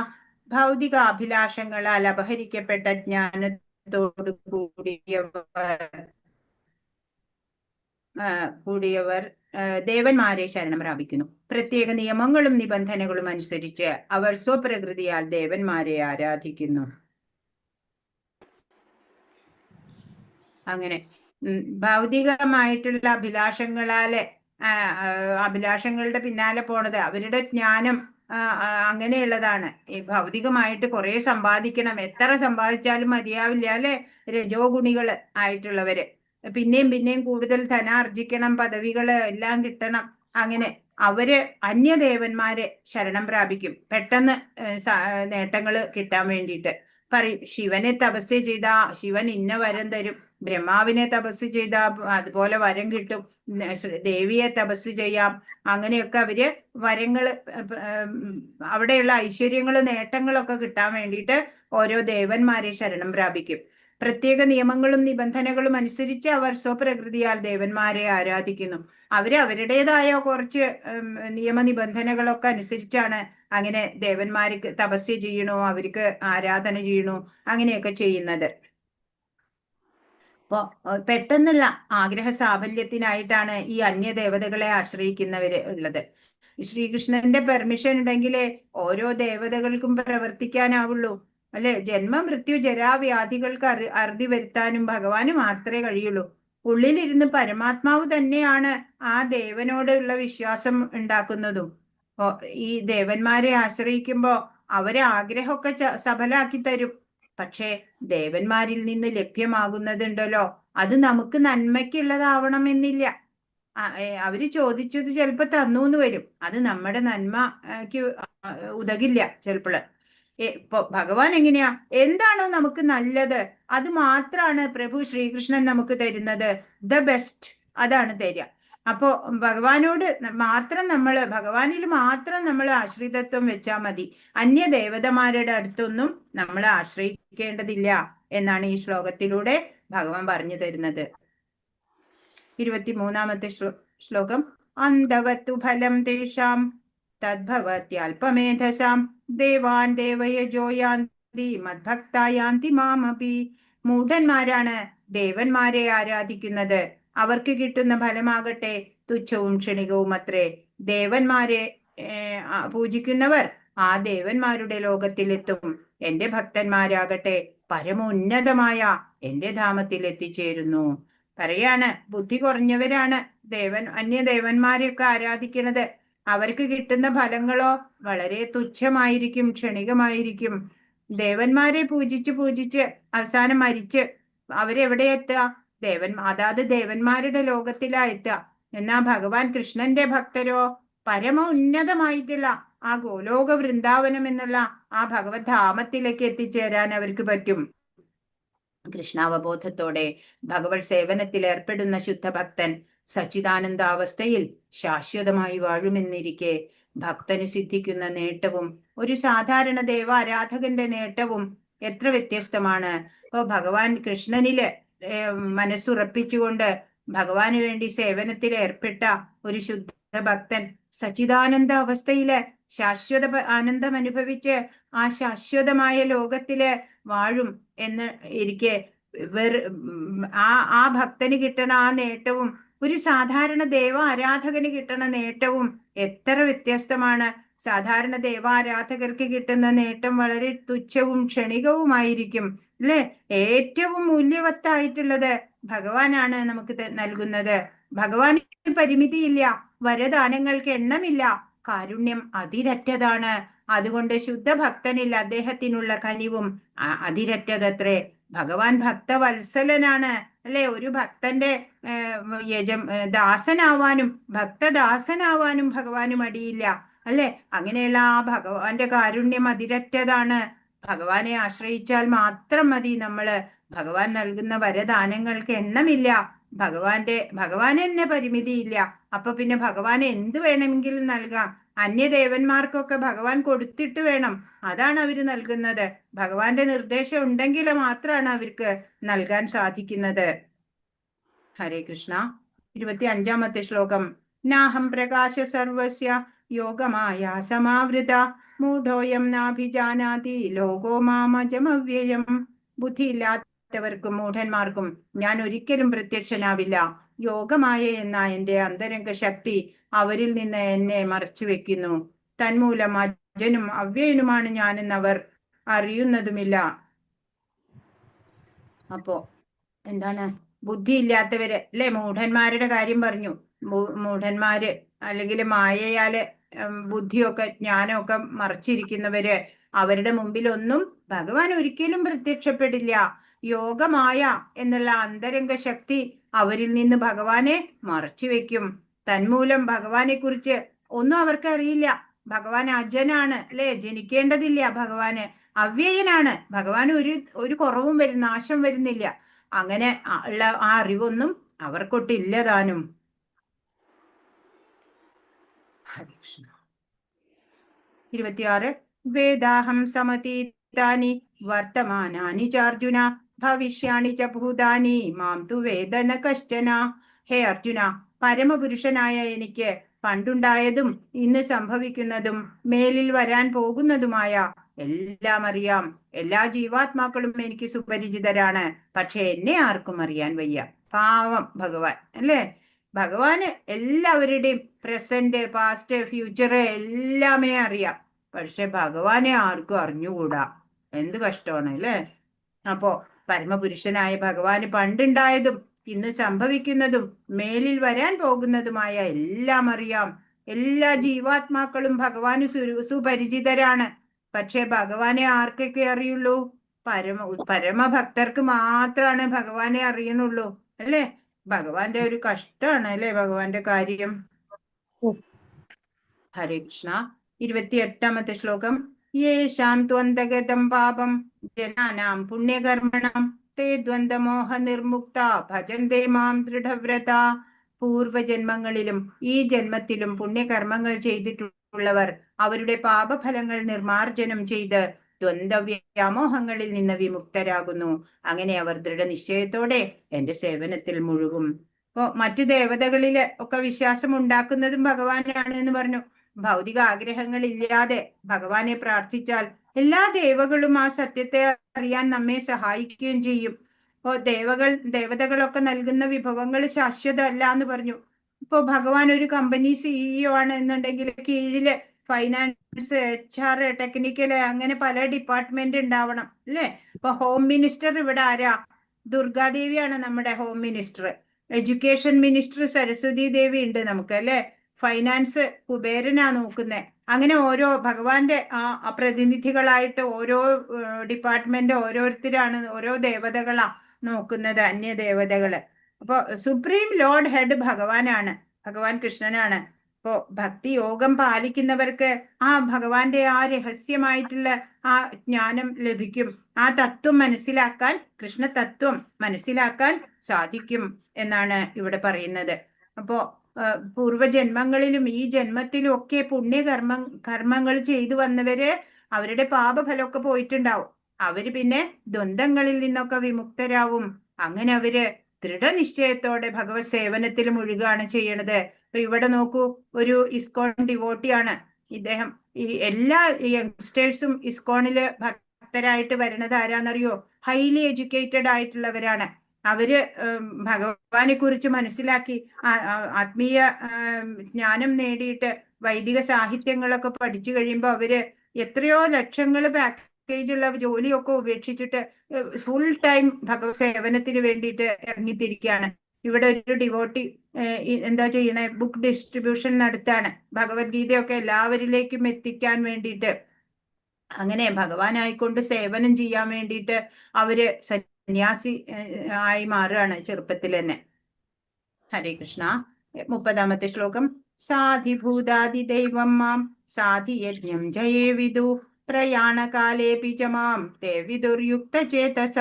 ഭൗതികാഭിലാഷങ്ങളാൽ അപഹരിക്കപ്പെട്ട ജ്ഞാനത്തോടു കൂടിയവർ ദേവന്മാരെ ശരണം പ്രാപിക്കുന്നു. പ്രത്യേക നിയമങ്ങളും നിബന്ധനകളും അനുസരിച്ച് അവർ സ്വപ്രകൃതിയാൽ ദേവന്മാരെ ആരാധിക്കുന്നു. അങ്ങനെ ഭൗതികമായിട്ടുള്ള അഭിലാഷങ്ങളുടെ പിന്നാലെ പോണത് അവരുടെ ജ്ഞാനം അങ്ങനെയുള്ളതാണ്. ഈ ഭൗതികമായിട്ട് കുറെ സമ്പാദിക്കണം, എത്ര സമ്പാദിച്ചാലും മതിയാവില്ല അല്ലെ. രജോ ഗുണികൾ ആയിട്ടുള്ളവര് പിന്നെയും കൂടുതൽ ധനാർജിക്കണം, പദവികള് എല്ലാം കിട്ടണം. അങ്ങനെ അവര് അന്യദേവന്മാരെ ശരണം പ്രാപിക്കും പെട്ടെന്ന് നേട്ടങ്ങൾ കിട്ടാൻ വേണ്ടിയിട്ട്. ശിവനെ തപസ്യ ചെയ്താ ശിവൻ ഇന്ന വരം തരും, ബ്രഹ്മാവിനെ തപസ് ചെയ്താൽ അതുപോലെ വരം കിട്ടും, ദേവിയെ തപസ് ചെയ്യാം. അങ്ങനെയൊക്കെ അവര് വരങ്ങള് അവിടെയുള്ള ഐശ്വര്യങ്ങളും നേട്ടങ്ങളൊക്കെ കിട്ടാൻ വേണ്ടിയിട്ട് ഓരോ ദേവന്മാരെ ശരണം പ്രാപിക്കും. പ്രത്യേക നിയമങ്ങളും നിബന്ധനകളും അനുസരിച്ച് അവർ സ്വപ്രകൃതിയാൽ ദേവന്മാരെ ആരാധിക്കുന്നു. അവരുടേതായ കുറച്ച് നിയമനിബന്ധനകളൊക്കെ അനുസരിച്ചാണ് അങ്ങനെ ദേവന്മാർക്ക് തപസ്യ ചെയ്യണോ, അവർക്ക് ആരാധന ചെയ്യണോ, അങ്ങനെയൊക്കെ ചെയ്യുന്നത്. അപ്പോ പെട്ടെന്നുള്ള ആഗ്രഹ സാഫല്യത്തിനായിട്ടാണ് ഈ അന്യദേവതകളെ ആശ്രയിക്കുന്നവര് ഉള്ളത്. ശ്രീകൃഷ്ണന്റെ പെർമിഷൻ ഉണ്ടെങ്കിലേ ഓരോ ദേവതകൾക്കും പ്രവർത്തിക്കാനാവുള്ളൂ, അല്ലെ? ജന്മ മൃത്യു ജരാവ്യാധികൾക്ക് അറുതി വരുത്താനും ഭഗവാന് മാത്രമേ കഴിയുള്ളൂ. ഉള്ളിലിരുന്ന് പരമാത്മാവ് തന്നെയാണ് ആ ദേവനോടുള്ള വിശ്വാസം ഉണ്ടാക്കുന്നതും. ഈ ദേവന്മാരെ ആശ്രയിക്കുമ്പോ അവരെ ആഗ്രഹമൊക്കെ സഫലാക്കി തരും. പക്ഷേ ദേവന്മാരിൽ നിന്ന് ലഭ്യമാകുന്നതുണ്ടല്ലോ, അത് നമുക്ക് നന്മയ്ക്കുള്ളതാവണമെന്നില്ല. അവര് ചോദിച്ചത് ചിലപ്പോ തന്നൂന്ന് വരും, അത് നമ്മുടെ നന്മക്ക് ഉതകില്ല ചിലപ്പോൾ. ഇപ്പൊ ഭഗവാൻ എങ്ങനെയാ, എന്താണോ നമുക്ക് നല്ലത് അത് മാത്രാണ് പ്രഭു ശ്രീകൃഷ്ണൻ നമുക്ക് തരുന്നത്. ദ ബെസ്റ്റ് അതാണ് തരിക. അപ്പോ ഭഗവാനിൽ മാത്രം നമ്മൾ ആശ്രിതത്വം വെച്ചാൽ മതി. അന്യ ദേവതമാരുടെ അടുത്തൊന്നും നമ്മൾ ആശ്രയിക്കേണ്ടതില്ല എന്നാണ് ഈ ശ്ലോകത്തിലൂടെ ഭഗവാൻ പറഞ്ഞു തരുന്നത്. 23-ാമത്തെ ശ്ലോകം. അന്തവത്തു ഫലം തേഷാം തദ്ഭവത്യൽപമേധസാം ദേവാൻ ദേവയജോ യാന്തി മദ്ഭക്തായാന്തി മാമപി. മൂഢന്മാരാണ് ദേവന്മാരെ ആരാധിക്കുന്നത്, അവർക്ക് കിട്ടുന്ന ഫലമാകട്ടെ തുച്ഛവും ക്ഷണികവും അത്രേ. ദേവന്മാരെ പൂജിക്കുന്നവർ ആ ദേവന്മാരുടെ ലോകത്തിലെത്തും. എന്റെ ഭക്തന്മാരാകട്ടെ പരമോന്നതമായ എന്റെ ധാമത്തിൽ എത്തിച്ചേരുന്നു. പറയാണ്, ബുദ്ധി കുറഞ്ഞവരാണ് അന്യദേവന്മാരെയൊക്കെ ആരാധിക്കുന്നത്. അവർക്ക് കിട്ടുന്ന ഫലങ്ങളോ വളരെ തുച്ഛമായിരിക്കും, ക്ഷണികമായിരിക്കും. ദേവന്മാരെ പൂജിച്ച് അവസാനം മരിച്ച് അവരെവിടെ എത്തുക? അതാത് ദേവന്മാരുടെ ലോകത്തിലാ എത്തുക. എന്നാ ഭഗവാൻ കൃഷ്ണന്റെ ഭക്തരോ പരമ ഉന്നതമായിട്ടുള്ള ആ ഗോലോക വൃന്ദാവനം എന്നുള്ള ആ ഭഗവത് ധാമത്തിലേക്ക് എത്തിച്ചേരാൻ അവർക്ക് പറ്റും. കൃഷ്ണാവബോധത്തോടെ ഭഗവത് സേവനത്തിൽ ഏർപ്പെടുന്ന ശുദ്ധഭക്തൻ സച്ചിദാനന്ദാവസ്ഥയിൽ ശാശ്വതമായി വാഴുമെന്നിരിക്കെ ഭക്തന് സിദ്ധിക്കുന്ന നേട്ടവും ഒരു സാധാരണ ദേവാരാധകന്റെ നേട്ടവും എത്ര വ്യത്യസ്തമാണ്. ഇപ്പൊ ഭഗവാൻ കൃഷ്ണനില് മനസ്സുറപ്പിച്ചുകൊണ്ട് ഭഗവാന് വേണ്ടി സേവനത്തിൽ ഏർപ്പെട്ട ഒരു ശുദ്ധ ഭക്തൻ സച്ചിദാനന്ദ അവസ്ഥയില് ശാശ്വത ആനന്ദം അനുഭവിച്ച് ആ ശാശ്വതമായ ലോകത്തില് വാഴും എന്ന് ഇരിക്കെ ആ ഭക്തന് കിട്ടണ ആ നേട്ടവും ഒരു സാധാരണ ദേവാരാധകന് കിട്ടണ നേട്ടവും എത്ര വ്യത്യസ്തമാണ്. സാധാരണ ദേവാരാധകർക്ക് കിട്ടുന്ന നേട്ടം വളരെ തുച്ഛവും ക്ഷണികവുമായിരിക്കും, അല്ലെ? ഏറ്റവും മൂല്യവത്തായിട്ടുള്ളത് ഭഗവാനാണ് നമുക്ക് നൽകുന്നത്. ഭഗവാന് പരിമിതിയില്ല, വരദാനങ്ങൾക്ക് എണ്ണമില്ല, കാരുണ്യം അതിരറ്റതാണ്. അതുകൊണ്ട് ശുദ്ധ ഭക്തനിൽ അദ്ദേഹത്തിനുള്ള കനിവും അതിരറ്റതത്രേ. ഭഗവാൻ ഭക്തവത്സലനാണ്, അല്ലെ? ഒരു ഭക്തന്റെ ദാസനാവാനും ഭക്തദാസനാവാനും ഭഗവാന് മടിയില്ല, അല്ലെ? അങ്ങനെയുള്ള ആ ഭഗവാന്റെ കാരുണ്യം അതിരറ്റതാണ്. ഭഗവാനെ ആശ്രയിച്ചാൽ മാത്രം മതി. ഭഗവാൻ നൽകുന്ന വരദാനങ്ങൾക്ക് എണ്ണമില്ല. ഭഗവാന് തന്നെ പരിമിതിയില്ല. അപ്പൊ പിന്നെ ഭഗവാന് എന്ത് വേണമെങ്കിലും നൽകാം. അന്യദേവന്മാർക്കൊക്കെ ഭഗവാൻ കൊടുത്തിട്ട് വേണം, അതാണ് അവര് നൽകുന്നത്. ഭഗവാന്റെ നിർദ്ദേശം ഉണ്ടെങ്കിൽ മാത്രമാണ് അവർക്ക് നൽകാൻ സാധിക്കുന്നത്. ഹരേ കൃഷ്ണ. 25-ാമത്തെ ശ്ലോകം. നാഹം പ്രകാശ സർവസ്യ യോഗമായ സമാവൃത മൂഢോയം നാഭിജാനാതി ലോകോ മാമജമവ്യയം. ബുദ്ധിയില്ലാത്തവർക്കും മൂഢന്മാർക്കും ഞാൻ ഒരിക്കലും പ്രത്യക്ഷനാവില്ല. യോഗമായ എന്ന എന്റെ അന്തരംഗ ശക്തി അവരിൽ നിന്ന് എന്നെ മറച്ചു വെക്കുന്നു. തന്മൂലം അജനും അവ്യയനുമാണ് ഞാനെന്നവർ അറിയുന്നതുമില്ല. അപ്പോ എന്താണ്? ബുദ്ധിയില്ലാത്തവര്, അല്ലെ? മൂഢന്മാരുടെ കാര്യം പറഞ്ഞു. മൂഢന്മാര് അല്ലെങ്കിൽ മായയാല് ബുദ്ധിയൊക്കെ ജ്ഞാനമൊക്കെ മറച്ചിരിക്കുന്നവര്, അവരുടെ മുമ്പിലൊന്നും ഭഗവാൻ ഒരിക്കലും പ്രത്യക്ഷപ്പെടില്ല. യോഗമായ എന്നുള്ള അന്തരംഗ ശക്തി അവരിൽ നിന്ന് ഭഗവാനെ മറച്ചു വെക്കും. തന്മൂലം ഭഗവാനെ കുറിച്ച് ഒന്നും അവർക്ക് അറിയില്ല. ഭഗവാൻ അജനാണ്, അല്ലെ? ജനിക്കേണ്ടതില്ല. ഭഗവാന് അവ്യയനാണ്. ഭഗവാന് ഒരു കുറവും നാശം വരുന്നില്ല. അങ്ങനെ ഉള്ള ആ അറിവൊന്നും അവർക്കൊട്ടില്ല താനും. ഹരികൃഷ്ണ. 26. വേദാഹം സമതീതാനി വർത്തമാനാനി ചാർജുന ഭവിഷ്യാണി ച ഭൂതാനി മാം തു വേദന കശ്ചന. ഹേ അർജുന, പരമപുരുഷനായ എനിക്ക് പണ്ടുണ്ടായതും ഇന്ന് സംഭവിക്കുന്നതും മേലിൽ വരാൻ പോകുന്നതുമായ എല്ലാം അറിയാം. എല്ലാ ജീവാത്മാക്കളും എനിക്ക് സുപരിചിതരാണ്. പക്ഷെ എന്നെ ആർക്കും അറിയാൻ വയ്യ. പാവം ഭഗവാൻ അല്ലേ? ഭഗവാന് എല്ലാവരുടെയും പ്രസന്റ്, പാസ്റ്റ്, ഫ്യൂച്ചർ എല്ലാമേ അറിയാം. പക്ഷെ ഭഗവാനെ ആർക്കും അറിഞ്ഞുകൂടാ. എന്ത് കഷ്ടമാണ് അല്ലേ? അപ്പോ പരമപുരുഷനായ ഭഗവാന് പണ്ടുണ്ടായതും ഇന്ന് സംഭവിക്കുന്നതും മേലിൽ വരാൻ പോകുന്നതുമായ എല്ലാം അറിയാം. എല്ലാ ജീവാത്മാക്കളും ഭഗവാന് സുപരിചിതരാണ്. പക്ഷെ ഭഗവാനെ ആർക്കൊക്കെ അറിയുള്ളൂ? പരമഭക്തർക്ക് മാത്രമാണ് ഭഗവാനെ അറിയണുള്ളൂ അല്ലേ? ഭഗവാന്റെ ഒരു കഷ്ടമാണ് അല്ലേ ഭഗവാന്റെ കാര്യം. ഹരേ കൃഷ്ണ. 28ാമത്തെ ശ്ലോകം. യേഷാം ത്വന്തഗതം പാപം ജനാനാം പുണ്യകർമ്മണം തേ ദ്വന്ദ്മോഹ നിർമുക്ത ഭജന്തേ മാം ദൃഢവ്രത. പൂർവജന്മങ്ങളിലും ഈ ജന്മത്തിലും പുണ്യകർമ്മങ്ങൾ ചെയ്തിട്ടുള്ളവർ അവരുടെ പാപഫലങ്ങൾ നിർമാർജനം ചെയ്ത് ദ്വന്ദ്വ്യാമോഹങ്ങളിൽ നിന്ന് വിമുക്തരാകുന്നു. അങ്ങനെ അവർ ദൃഢനിശ്ചയത്തോടെ എന്റെ സേവനത്തിൽ മുഴുകും. ഇപ്പോ മറ്റു ദേവതകളില് ഒക്കെ വിശ്വാസം ഉണ്ടാക്കുന്നതും ഭഗവാനാണ് എന്ന് പറഞ്ഞു. ഭൗതിക ആഗ്രഹങ്ങളില്ലാതെ ഭഗവാനെ പ്രാർത്ഥിച്ചാൽ എല്ലാ ദേവകളും ആ സത്യത്തെ അറിയാൻ നമ്മെ സഹായിക്കുകയും ചെയ്യും. ഇപ്പോ ദേവതകളൊക്കെ നൽകുന്ന വിഭവങ്ങൾ ശാശ്വതമല്ല എന്ന് പറഞ്ഞു. ഇപ്പോ ഭഗവാൻ ഒരു കമ്പനി CEO ആണ് എന്നുണ്ടെങ്കിൽ കീഴില് ഫൈനാൻസ്, HR, ടെക്നിക്കല് അങ്ങനെ പല ഡിപ്പാർട്ട്മെന്റ് ഉണ്ടാവണം അല്ലേ? ഇപ്പൊ ഹോം മിനിസ്റ്റർ ഇവിടെ ആരാ? ദുർഗാദേവിയാണ് നമ്മുടെ home minister. Education minister Saraswati Devi ഉണ്ട് നമുക്ക് അല്ലെ? ഫൈനാൻസ് കുബേരനാ നോക്കുന്നത്. അങ്ങനെ ഓരോ ഭഗവാന്റെ ആ പ്രതിനിധികളായിട്ട് ഓരോ ഡിപ്പാർട്ട്മെന്റ് ഓരോരുത്തരാണ്, ഓരോ ദേവതകളാ നോക്കുന്നത്, അന്യ ദേവതകള്. അപ്പൊ സുപ്രീം ലോർഡ് ഹെഡ് ഭഗവാനാണ്, ഭഗവാൻ കൃഷ്ണനാണ്. ഇപ്പോ ഭക്തി യോഗം പാലിക്കുന്നവർക്ക് ആ ഭഗവാന്റെ ആ രഹസ്യമായിട്ടുള്ള ആ ജ്ഞാനം ലഭിക്കും. ആ തത്വം മനസ്സിലാക്കാൻ, കൃഷ്ണ തത്വം മനസ്സിലാക്കാൻ സാധിക്കും എന്നാണ് ഇവിടെ അപ്പോ പൂർവജന്മങ്ങളിലും ഈ ജന്മത്തിലും ഒക്കെ കർമ്മങ്ങൾ ചെയ്തു വന്നവര് അവരുടെ പാപഫലമൊക്കെ പോയിട്ടുണ്ടാവും. അവര് പിന്നെ ദ്വന്ദ്ങ്ങളിൽ നിന്നൊക്കെ വിമുക്തരാവും. അങ്ങനെ അവര് ദൃഢനിശ്ചയത്തോടെ ഭഗവത് സേവനത്തിൽ മുഴുകാണ് ചെയ്യണത്. ഇപ്പൊ ഇവിടെ നോക്കൂ, ഒരു ഇസ്കോൺ ഡിവോട്ടിയാണ് ഇദ്ദേഹം. ഈ എല്ലാ യങ്സ്റ്റേഴ്സും ഇസ്കോണില് ഭക്തരായിട്ട് വരുന്നത് ആരാന്നറിയോ? ഹൈലി എഡ്യൂക്കേറ്റഡ് ആയിട്ടുള്ളവരാണ്. അവര് ഭഗവാനെ കുറിച്ച് മനസ്സിലാക്കി ആത്മീയ ജ്ഞാനം നേടിയിട്ട് വൈദിക സാഹിത്യങ്ങളൊക്കെ പഠിച്ചു കഴിയുമ്പോൾ അവര് എത്രയോ ലക്ഷങ്ങൾ പാക്കേജുള്ള ജോലിയൊക്കെ ഉപേക്ഷിച്ചിട്ട് ഫുൾ ടൈം ഭഗവത് സേവനത്തിന് വേണ്ടിയിട്ട് ഇറങ്ങിത്തിരിക്കുകയാണ്. ഇവിടെ ഒരു ഡിവോട്ടി എന്താ ചെയ്യണേ? ബുക്ക് ഡിസ്ട്രിബ്യൂഷൻ നടത്താണ്, ഭഗവത്ഗീതയൊക്കെ എല്ലാവരിലേക്കും എത്തിക്കാൻ വേണ്ടിയിട്ട്. അങ്ങനെ ഭഗവാനായിക്കൊണ്ട് സേവനം ചെയ്യാൻ വേണ്ടിയിട്ട് അവര് സന്യാസി ആയി മാറുകയാണ് ചെറുപ്പത്തിൽ തന്നെ. ഹരേ കൃഷ്ണ. 30ാമത്തെ ശ്ലോകം. സാധിഭൂതാദി ദൈവം മാം സാധി യജ്ഞം ജയേ വിദു പ്രയാണകാലേപി ച മാം തേ വിദുർയുക്ത ചേതസ.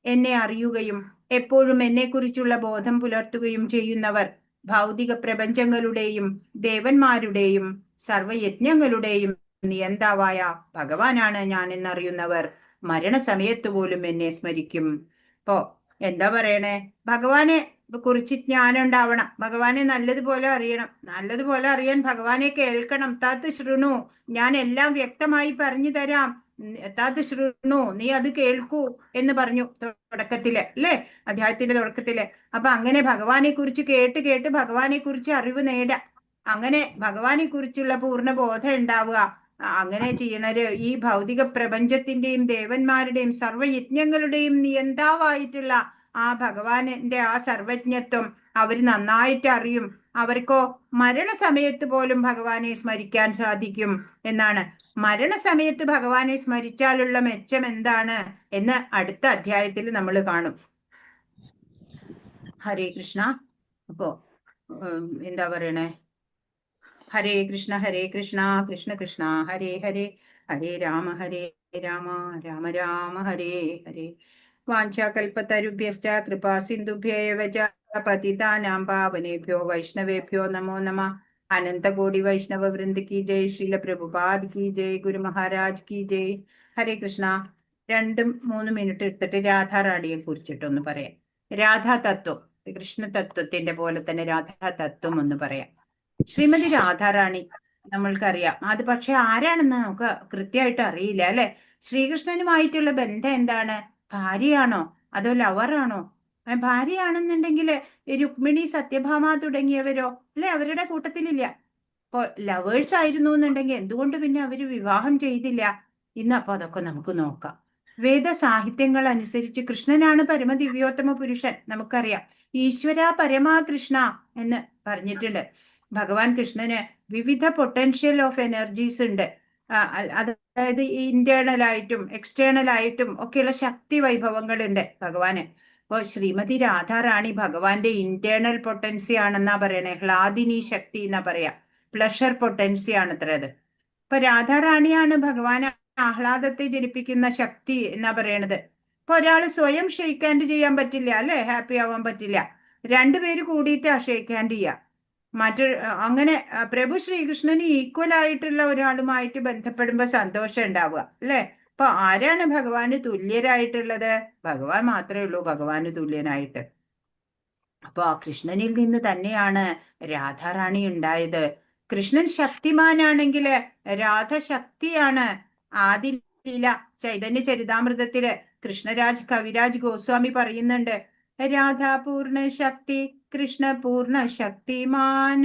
എന്നെ അറിയുകയും എപ്പോഴും എന്നെ കുറിച്ചുള്ള ബോധം പുലർത്തുകയും ചെയ്യുന്നവർ ഭൗതിക പ്രപഞ്ചങ്ങളുടെയും ദേവന്മാരുടെയും സർവയജ്ഞങ്ങളുടെയും നിയന്താവായ ഭഗവാനാണ് ഞാൻ എന്നറിയുന്നവർ മരണസമയത്ത് പോലും എന്നെ സ്മരിക്കും. ഇപ്പോ എന്താ പറയണേ? ഭഗവാനെ കുറിച്ച് ജ്ഞാനം ഉണ്ടാവണം, ഭഗവാനെ നല്ലതുപോലെ അറിയണം. നല്ലതുപോലെ അറിയാൻ ഭഗവാനെ കേൾക്കണം. താത്ത് ശൃണു, ഞാൻ എല്ലാം വ്യക്തമായി പറഞ്ഞു തരാം, താത്ത് ശൃണു, നീ അത് കേൾക്കൂ എന്ന് പറഞ്ഞു തുടക്കത്തില് അല്ലേ? അധ്യായത്തിന്റെ തുടക്കത്തില്. അപ്പൊ അങ്ങനെ ഭഗവാനെ കുറിച്ച് കേട്ട് കേട്ട് ഭഗവാനെ കുറിച്ച് അറിവ് നേടുക, അങ്ങനെ ഭഗവാനെ കുറിച്ചുള്ള പൂർണ്ണ ബോധം ഉണ്ടാവുക. അങ്ങനെ ചെയ്യണര് ഈ ഭൗതിക പ്രപഞ്ചത്തിന്റെയും ദേവന്മാരുടെയും സർവയജ്ഞങ്ങളുടെയും നിയന്താവായിട്ടുള്ള ആ ഭഗവാന്റെ ആ സർവജ്ഞത്വം അവർ നന്നായിട്ട് അറിയും. അവർക്കോ മരണസമയത്ത് പോലും ഭഗവാനെ സ്മരിക്കാൻ സാധിക്കും എന്നാണ്. മരണസമയത്ത് ഭഗവാനെ സ്മരിച്ചാലുള്ള മെച്ചം എന്താണ് എന്ന് അടുത്ത അധ്യായത്തിൽ നമ്മൾ കാണും. ഹരേ കൃഷ്ണ. അപ്പോ എന്താ പറയണേ? ഹരേ കൃഷ്ണ കൃഷ്ണ കൃഷ്ണ ഹരേ ഹരേ, ഹരേ രാമ രാമ രാമ ഹരേ ഹരേ. വാഞ്ചാകൽപതരുഭ്യശ്ച കൃപാ സിന്ധുഭ്യേവ ച പതിതാനാം പാവനേഭ്യോ വൈഷ്ണവേഭ്യോ നമോ നമഃ. അനന്തകോടി വൈഷ്ണവ വൃന്ദ കി ജയ്. ശ്രീല പ്രഭുപാദ് കി ജയ്. ഗുരു മഹാരാജ് കി ജയ്. ഹരേ കൃഷ്ണ. 2-3 മിനിറ്റ് എടുത്തിട്ട് രാധാറാണിയെ കുറിച്ചിട്ടൊന്ന് പറയാം. രാധാ തത്വം, കൃഷ്ണ തത്വത്തിന്റെ പോലെ തന്നെ രാധാ തത്വം ഒന്ന് പറയാം. ശ്രീമതി രാധാറാണി നമ്മൾക്കറിയാം. അത് പക്ഷെ ആരാണെന്ന് നമുക്ക് കൃത്യമായിട്ട് അറിയില്ല അല്ലെ. ശ്രീകൃഷ്ണനുമായിട്ടുള്ള ബന്ധം എന്താണ്? ഭാര്യയാണോ അതോ ലവറാണോ? ഭാര്യയാണെന്നുണ്ടെങ്കിൽ രുക്മിണി, സത്യഭാമ തുടങ്ങിയവരോ അല്ലെ അവരുടെ കൂട്ടത്തിലില്ല. ഇപ്പൊ ലവേഴ്സ് ആയിരുന്നു എന്നുണ്ടെങ്കിൽ എന്തുകൊണ്ട് പിന്നെ അവര് വിവാഹം ചെയ്തില്ല? ഇന്ന് അപ്പൊ അതൊക്കെ നമുക്ക് നോക്കാം. വേദ സാഹിത്യങ്ങൾ അനുസരിച്ച് കൃഷ്ണനാണ് പരമദിവ്യോത്തമ പുരുഷൻ. നമുക്കറിയാം ഈശ്വര പരമാ കൃഷ്ണ എന്ന് പറഞ്ഞിട്ടുണ്ട്. ഭഗവാൻ കൃഷ്ണന് വിവിധ പൊട്ടൻഷ്യൽ ഓഫ് എനർജീസ് ഉണ്ട്. അതായത് ഇന്റേണൽ ആയിട്ടും എക്സ്റ്റേണൽ ആയിട്ടും ഒക്കെയുള്ള ശക്തി വൈഭവങ്ങളുണ്ട് ഭഗവാന്. ഇപ്പൊ ശ്രീമതി രാധാറാണി ഭഗവാന്റെ ഇന്റേണൽ പൊട്ടൻസി ആണെന്നാ പറയണേ. ഹ്ലാദിനി ശക്തി എന്നാ പറയാ. പ്ലഷർ പൊട്ടൻസി ആണത്ര അത്. ഇപ്പൊ രാധാറാണിയാണ് ഭഗവാന് ആഹ്ലാദത്തെ ജനിപ്പിക്കുന്ന ശക്തി എന്നാ പറയണത്. ഇപ്പൊ ഒരാള് സ്വയം ഷെയ്ക്ക് ഹാൻഡ് ചെയ്യാൻ പറ്റില്ല അല്ലെ, ഹാപ്പി ആവാൻ പറ്റില്ല. രണ്ടുപേര് കൂടിയിട്ടാ ഷെയ്ക്ക് ഹാൻഡ് ചെയ്യുക. അങ്ങനെ പ്രഭു ശ്രീകൃഷ്ണന് ഈക്വൽ ആയിട്ടുള്ള ഒരാളുമായിട്ട് ബന്ധപ്പെടുമ്പോ സന്തോഷം ഉണ്ടാവുക അല്ലെ. അപ്പൊ ആരാണ് ഭഗവാന് തുല്യരായിട്ടുള്ളത്? ഭഗവാൻ മാത്രമേ ഉള്ളൂ ഭഗവാന് തുല്യനായിട്ട്. അപ്പൊ ആ കൃഷ്ണനിൽ നിന്ന് തന്നെയാണ് രാധാറാണി ഉണ്ടായത്. കൃഷ്ണൻ ശക്തിമാനാണെങ്കിൽ രാധ ശക്തിയാണ്. ആദി ലീല ചൈതന്യ ചരിതാമൃതത്തില് കൃഷ്ണരാജ് കവിരാജ് ഗോസ്വാമി പറയുന്നുണ്ട്, രാധാ പൂർണ്ണ ശക്തി കൃഷ്ണ പൂർണ്ണ ശക്തിമാൻ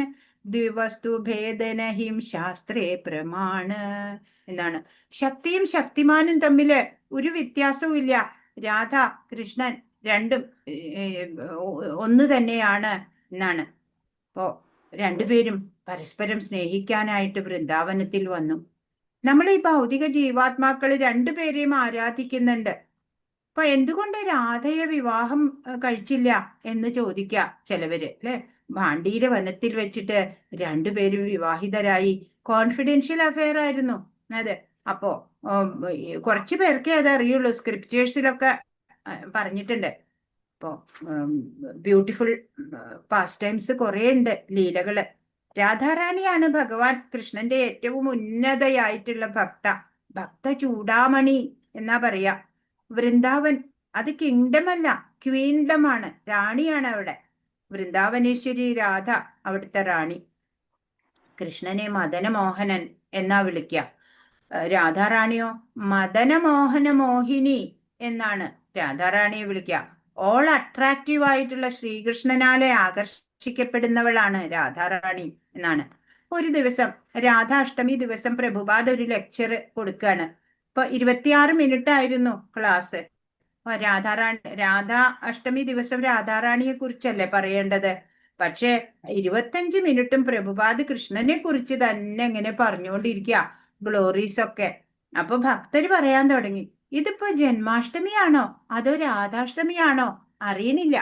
ദ്വിവസ്തു ഭേദനഹിം ശാസ്ത്രേ പ്രമാണ് എന്നാണ്. ശക്തിയും ശക്തിമാനും തമ്മില് ഒരു വ്യത്യാസവും ഇല്ല. രാധ കൃഷ്ണൻ രണ്ടും ഒന്ന് തന്നെയാണ് എന്നാണ്. അപ്പോ രണ്ടുപേരും പരസ്പരം സ്നേഹിക്കാനായിട്ട് വൃന്ദാവനത്തിൽ വന്നു. നമ്മൾ ഈ ഭൗതിക ജീവാത്മാക്കൾ രണ്ടുപേരെയും ആരാധിക്കുന്നുണ്ട്. അപ്പൊ എന്തുകൊണ്ട് രാധയെ വിവാഹം കഴിച്ചില്ല എന്ന് ചോദിക്കുക ചിലവര് അല്ലെ. ഭാണ്ഡീര വനത്തിൽ വെച്ചിട്ട് രണ്ടുപേരും വിവാഹിതരായി. കോൺഫിഡൻഷ്യൽ അഫെയർ ആയിരുന്നു അത്. അപ്പോ കുറച്ചു പേർക്കേ അത് അറിയുള്ളൂ. സ്ക്രിപ്റ്റേഴ്സിലൊക്കെ പറഞ്ഞിട്ടുണ്ട്. ഇപ്പോ ബ്യൂട്ടിഫുൾ പാസ്റ്റ് ടൈംസ് കുറെ ഉണ്ട്, ലീലകള്. രാധാറാണിയാണ് ഭഗവാൻ കൃഷ്ണന്റെ ഏറ്റവും ഉന്നതയായിട്ടുള്ള ഭക്ത ചൂടാമണി എന്നാ പറയാ. വൃന്ദാവൻ അത് കിങ്ഡം അല്ല, ക്വീൻഡം ആണ്, റാണിയാണ് അവിടെ. വൃന്ദാവനേശ്വരി രാധ അവിടുത്തെ റാണി. കൃഷ്ണനെ മദനമോഹനൻ എന്നാ വിളിക്കുക. രാധാറാണിയോ മദനമോഹന മോഹിനി എന്നാണ് രാധാറാണിയെ വിളിക്കുക. ഓൾ അട്രാക്റ്റീവ് ആയിട്ടുള്ള ശ്രീകൃഷ്ണനാലെ ആകർഷിക്കപ്പെടുന്നവളാണ് രാധാറാണി എന്നാണ്. ഒരു ദിവസം രാധാഷ്ടമി ദിവസം പ്രഭുപാദ് ഒരു ലെക്ചർ കൊടുക്കുകയാണ്. ഇപ്പൊ 26 മിനിറ്റ് ആയിരുന്നു ക്ലാസ്. രാധാ അഷ്ടമി ദിവസം രാധാറാണിയെ കുറിച്ചല്ലേ പറയേണ്ടത്. പക്ഷെ 25 മിനിറ്റും പ്രഭുപാദ് കൃഷ്ണനെ കുറിച്ച് തന്നെ ഇങ്ങനെ പറഞ്ഞുകൊണ്ടിരിക്കുക, ഗ്ലോറീസ് ഒക്കെ. അപ്പൊ ഭക്തര് പറയാൻ തുടങ്ങി, ഇതിപ്പോ ജന്മാഷ്ടമിയാണോ അതോ രാധാഷ്ടമിയാണോ അറിയണില്ല.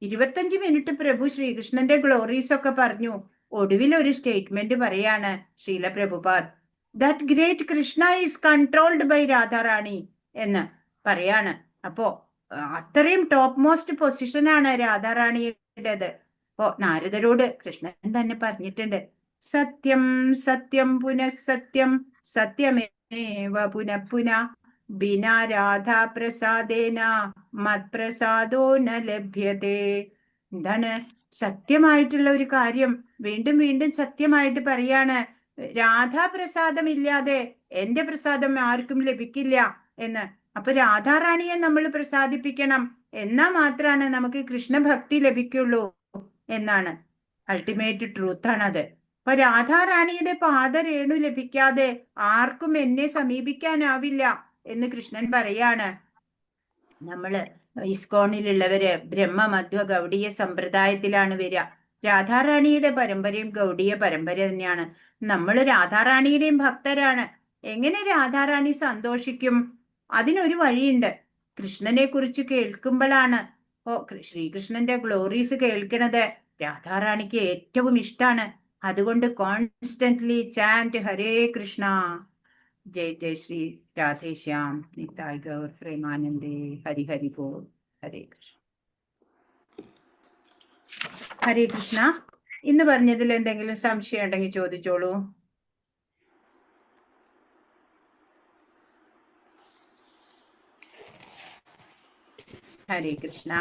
25 മിനിറ്റ് പ്രഭു ശ്രീകൃഷ്ണന്റെ ഗ്ലോറീസ് ഒക്കെ പറഞ്ഞു. ഒടുവിൽ ഒരു സ്റ്റേറ്റ്മെന്റ് പറയാണ് Srila Prabhupada, that great Krishna is controlled by Radharani എന്ന് പറയാണ്. അപ്പോ അത്രയും ടോപ്പ് മോസ്റ്റ് പൊസിഷനാണ് രാധാറാണിയുടേത്. അപ്പോ നാരദരോട് കൃഷ്ണൻ തന്നെ പറഞ്ഞിട്ടുണ്ട്, സത്യം സത്യം പുനഃസത്യം സത്യമേവ പുനഃ പുനഃ ബിനാ രാധാ പ്രസാദേന മത്പ്രസാദോ ന ലഭ്യതേ. എന്താണ് സത്യമായിട്ടുള്ള ഒരു കാര്യം വീണ്ടും വീണ്ടും സത്യമായിട്ട് പറയാണ്. രാധാപ്രസാദം ഇല്ലാതെ എന്റെ പ്രസാദം ആർക്കും ലഭിക്കില്ല എന്ന്. അപ്പൊ രാധാറാണിയെ നമ്മൾ പ്രസാദിപ്പിക്കണം, എന്നാ മാത്രാണ് നമുക്ക് കൃഷ്ണഭക്തി ലഭിക്കുള്ളൂ എന്നാണ്. അൾട്ടിമേറ്റ് ട്രൂത്ത് ആണത്. അപ്പൊ രാധാറാണിയുടെ പാദരേണു ലഭിക്കാതെ ആർക്കും എന്നെ സമീപിക്കാനാവില്ല എന്ന് കൃഷ്ണൻ പറയാണ്. നമ്മള് ഇസ്കോണിലുള്ളവര് ബ്രഹ്മ മധ്വ ഗൗഡീയ സമ്പ്രദായത്തിലാണ് വരിക. രാധാറാണിയുടെ പരമ്പരയും ഗൗഡീയ പരമ്പര തന്നെയാണ്. നമ്മൾ രാധാറാണിയുടെയും ഭക്തരാണ്. എങ്ങനെ രാധാറാണി സന്തോഷിക്കും? അതിനൊരു വഴിയുണ്ട്. കൃഷ്ണനെ കുറിച്ച് കേൾക്കുമ്പോഴാണ്. ശ്രീകൃഷ്ണന്റെ ഗ്ലോറീസ് കേൾക്കണത് രാധാറാണിക്ക് ഏറ്റവും ഇഷ്ടാണ്. അതുകൊണ്ട് കോൺസ്റ്റന്റ്ലി ചാന്റ് ഹരേ കൃഷ്ണ. ജയ് ജയ് ശ്രീ രാധേശ്യാം നിതായ് ഗൗർ പ്രേമാനന്ദേ ഹരി ഹരി ബോൾ. ഹരേ കൃഷ്ണ. ഹരേ കൃഷ്ണ. ഇന്ന് പറഞ്ഞതിൽ എന്തെങ്കിലും സംശയം ഉണ്ടെങ്കിൽ ചോദിച്ചോളൂ. ഹരേ കൃഷ്ണ.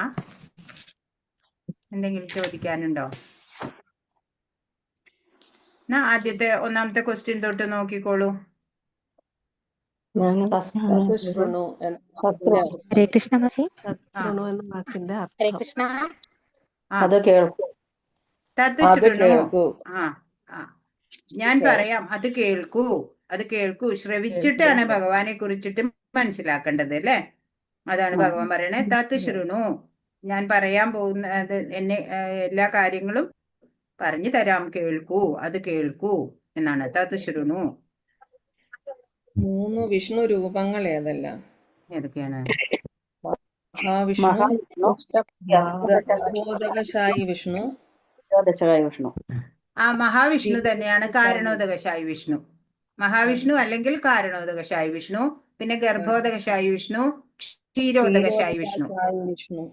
എന്തെങ്കിലും ചോദിക്കാനുണ്ടോ? എന്നാ ആദ്യത്തെ ഒന്നാമത്തെ ക്വസ്റ്റ്യൻ തൊട്ട് നോക്കിക്കോളൂ. തത് ശൃണു എന്ന വാക്കിന്റെ അർത്ഥം. ഹരേ കൃഷ്ണ മാസി. ശൃണു എന്ന വാക്കിന്റെ ഹരേ അർത്ഥം കൃഷ്ണ. ആ അത് കേൾക്കൂ. തത് അത് ശൃണു. കേൾക്കൂ. ആ ആ ഞാൻ പറയാം. അത് കേൾക്കൂ. അത് കേൾക്കൂ. ശ്രവിച്ചിട്ടാണ് ഭഗവാനെ കുറിച്ചിട്ട് മനസ്സിലാക്കേണ്ടത് അല്ലേ? അതാണ് ഭഗവാൻ പറയണേ. തത് ശൃണു. ഞാൻ പറയാൻ പോകുന്നത് എല്ലാ കാര്യങ്ങളും പറഞ്ഞു തരാം, കേൾക്കൂ. അത് കേൾക്കൂ എന്നാണ് തത് ശൃണു. 3 വിഷ്ണു രൂപങ്ങൾ ഏതെല്ലാം? ഏതൊക്കെയാണ്? മഹാവിഷ്ണു, ഗർഭോദകശായി വിഷ്ണു, വിഷ്ണു. ആ മഹാവിഷ്ണു തന്നെയാണ് കാരണോദകശായി വിഷ്ണു. മഹാവിഷ്ണു അല്ലെങ്കിൽ കാരണോദകശായി വിഷ്ണു, പിന്നെ ഗർഭോദകശായി വിഷ്ണു, ക്ഷീരോദകശായി വിഷ്ണു. വിഷ്ണു.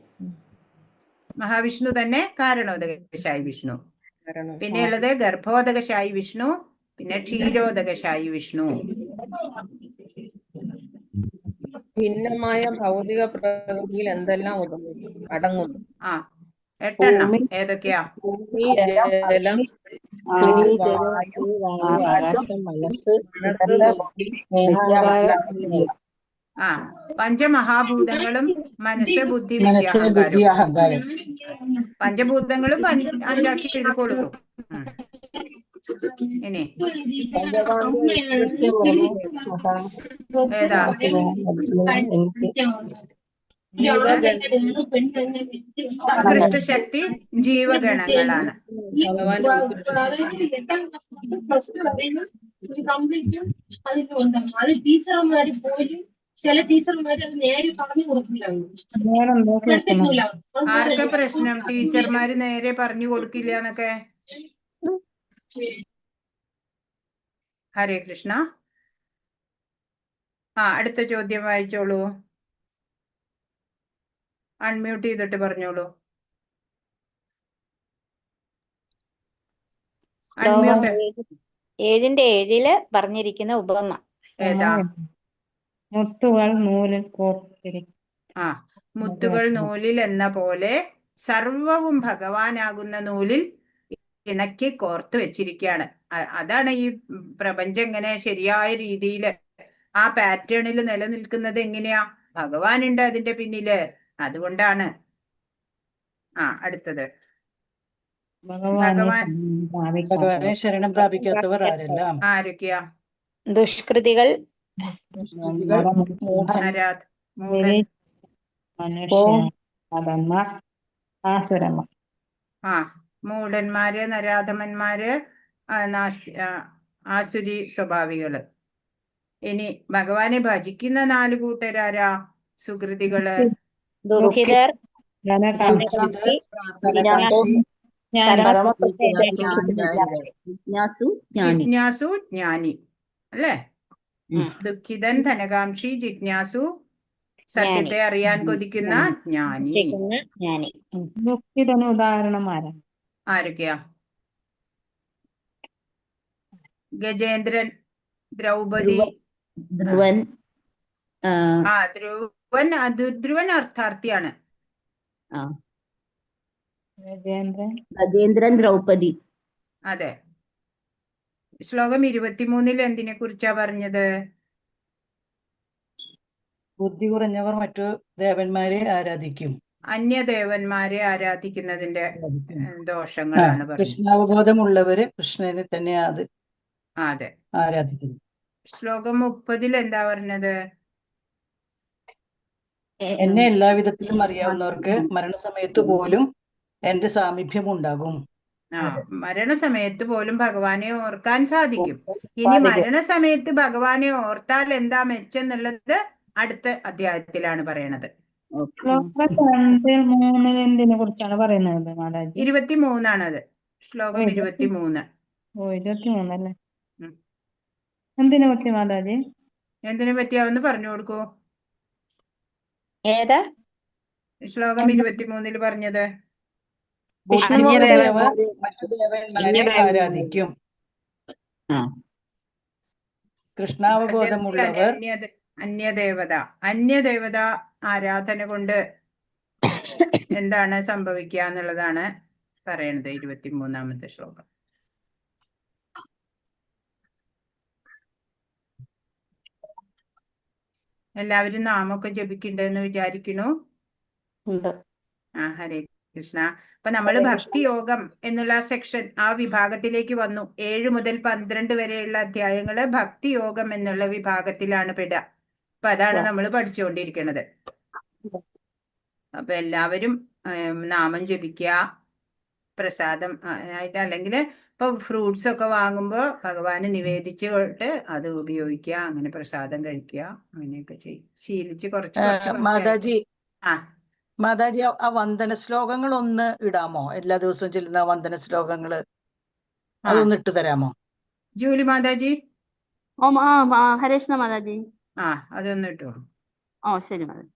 മഹാവിഷ്ണു തന്നെ കാരണോദകശായി വിഷ്ണു. കാരണം പിന്നെ ഉള്ളത് ഗർഭോദകശായി വിഷ്ണു, പിന്നെ ക്ഷീരോദകശായി വിഷ്ണു. ഭിന്നമായ ഭൗതിക പ്രകൃതിയിൽ എന്തെല്ലാം അടങ്ങുന്നു? ആ 8 എണ്ണം ഏതൊക്കെയാ? ഭൂമി, ജലം, വായു, ആകാശം, മനസ്സ്, മനസ്സ്, ബുദ്ധി, അഹങ്കാരം. ആ പഞ്ചമഹാഭൂതങ്ങളും മനസ്സ്, ബുദ്ധി, വിദ്യ, അഹങ്കാരം. പഞ്ചഭൂതങ്ങളും 5ആക്കി എഴുതിക്കോളൂ. ഇനി ഏതാ? ഉത്കൃഷ്ടശക്തി ജീവഗണങ്ങളാണ്. ഭഗവാന്റെ ചില ടീച്ചർമാര് അത് നേരെ പറഞ്ഞു കൊടുക്കില്ല. ആർക്കാ പ്രശ്നം? ടീച്ചർമാര് നേരെ പറഞ്ഞു കൊടുക്കില്ല എന്നൊക്കെ? ഹരേ കൃഷ്ണ. അടുത്ത ചോദ്യം വായിച്ചോളൂ. അൺമ്യൂട്ട് ചെയ്തിട്ട് പറഞ്ഞോളൂ. അൺമ്യൂട്ട്. 7:7 പറഞ്ഞിരിക്കുന്ന ഉപമ ഏതാ? മുത്തുകൾ നൂലിൽ കോർത്തിരിക്കും. മുത്തുകൾ നൂലിൽ എന്ന പോലെ സർവവും ഭഗവാനാകുന്ന നൂലിൽ ഇണക്കി കോർത്ത് വെച്ചിരിക്കുകയാണ്. അതാണ് ഈ പ്രപഞ്ചം ഇങ്ങനെ ശരിയായ രീതിയിൽ ആ പാറ്റേണിൽ നിലനിൽക്കുന്നത്. എങ്ങനെയാ? ഭഗവാനുണ്ട് അതിന്റെ പിന്നില്. അതുകൊണ്ടാണ്. അടുത്തത് ഭഗവാനെ ശരണം പ്രാപിക്കാത്തവർ ആരെല്ലാം? ആരൊക്കെയാ? ദുഷ്കൃതികൾ, മൂഢന്മാര്, നരാധമന്മാര്, ആസുരി സ്വഭാവികള്. ഇനി ഭഗവാനെ ഭജിക്കുന്ന 4 കൂട്ടരാരാ? സുകൃതികള്, ദുഃഖിതർ, ജിജ്ഞാസു, ജ്ഞാനി അല്ലേ? ദുഃഖിതൻ, ധനകാംക്ഷി, ജിജ്ഞാസു, സത്യത്തെ അറിയാൻ കൊതിക്കുന്ന ജ്ഞാനി. ദുഃഖിതന് ഉദാഹരണമാരാ? ആരൊക്കെയാ? ഗജേന്ദ്രൻ, ദ്രൗപദി, ധ്രുവൻ, ധ്രുവൻ അർത്ഥാർത്ഥിയാണ്. ഗജേന്ദ്രൻ, ദ്രൗപദി. അതെ. ശ്ലോകം 23 എന്തിനെ കുറിച്ചാ പറഞ്ഞത്? ബുദ്ധി കുറഞ്ഞവർ മറ്റു ദേവന്മാരെ ആരാധിക്കും. അന്യദേവന്മാരെ ആരാധിക്കുന്നതിന്റെ ദോഷങ്ങളാണ് പറഞ്ഞത്. കൃഷ്ണാവബോധമുള്ളവര് കൃഷ്ണനെ തന്നെ അതെ ആരാധിക്കുന്നു. ശ്ലോകം 30 എന്താ പറഞ്ഞത്? എന്നെ എല്ലാവിധത്തിലും അറിയാവുന്നവർക്ക് മരണസമയത്ത് പോലും എന്റെ സാമീപ്യം ഉണ്ടാകും. മരണസമയത്ത് പോലും ഭഗവാനെ ഓർക്കാൻ സാധിക്കും. ഇനി മരണസമയത്ത് ഭഗവാനെ ഓർത്താൽ എന്താ മെച്ചെന്നുള്ളത് അടുത്ത അധ്യായത്തിലാണ് പറയണത്. 23 കുറിച്ചാണ് പറയുന്നത് മാതാജി? 23 ശ്ലോകം 23. 23 അല്ലേ? എന്തിനെ പറ്റി മാതാജി? എന്തിനെ പറ്റിയാവെന്ന് പറഞ്ഞു കൊടുക്കൂ. ഏതാ? ശ്ലോകം 23 പറഞ്ഞത്. ബുദ്ധി കുറഞ്ഞവർ മറ്റു ദേവന്മാരെ ആരാധിക്കും. ആ. കൃഷ്ണാവബോധമുള്ളവർ അന്യദേവത ആരാധന കൊണ്ട് എന്താണ് സംഭവിക്കുക എന്നുള്ളതാണ് പറയണത് 23-ാമത്തെ ശ്ലോകം. എല്ലാവരും നാമൊക്കെ ജപിക്കണ്ടെന്ന് വിചാരിക്കണു. ഉണ്ട്. ഹരേ കൃഷ്ണ. അപ്പൊ നമ്മള് ഭക്തിയോഗം എന്നുള്ള സെക്ഷൻ, ആ വിഭാഗത്തിലേക്ക് വന്നു. 7 മുതൽ 12 വരെയുള്ള അധ്യായങ്ങള് ഭക്തിയോഗം എന്നുള്ള വിഭാഗത്തിലാണ് പെടുക. അപ്പൊ അതാണ് നമ്മൾ പഠിച്ചുകൊണ്ടിരിക്കുന്നത്. അപ്പൊ എല്ലാവരും നാമം ജപിക്കുക, പ്രസാദം ആയിട്ട്, അല്ലെങ്കിൽ ഇപ്പൊ ഫ്രൂട്ട്സ് ഒക്കെ വാങ്ങുമ്പോ ഭഗവാന് നിവേദിച്ചിട്ട് അത് ഉപയോഗിക്കുക, അങ്ങനെ പ്രസാദം കഴിക്കുക, അങ്ങനെയൊക്കെ ശീലിച്ച് കുറച്ച് മാതാജി ആ മാതാജി ആ വന്ദന ശ്ലോകങ്ങൾ ഒന്ന് ഇടാമോ? എല്ലാ ദിവസവും ചെല്ലുന്ന വന്ദന ശ്ലോകങ്ങള് അതൊന്ന് ഇട്ടു തരാമോ? ജൂലി മാതാജി ഓം ഹരേ കൃഷ്ണ മാതാജി. അതൊന്ന് ഇട്ടോളൂ. ശരി മാതാജി.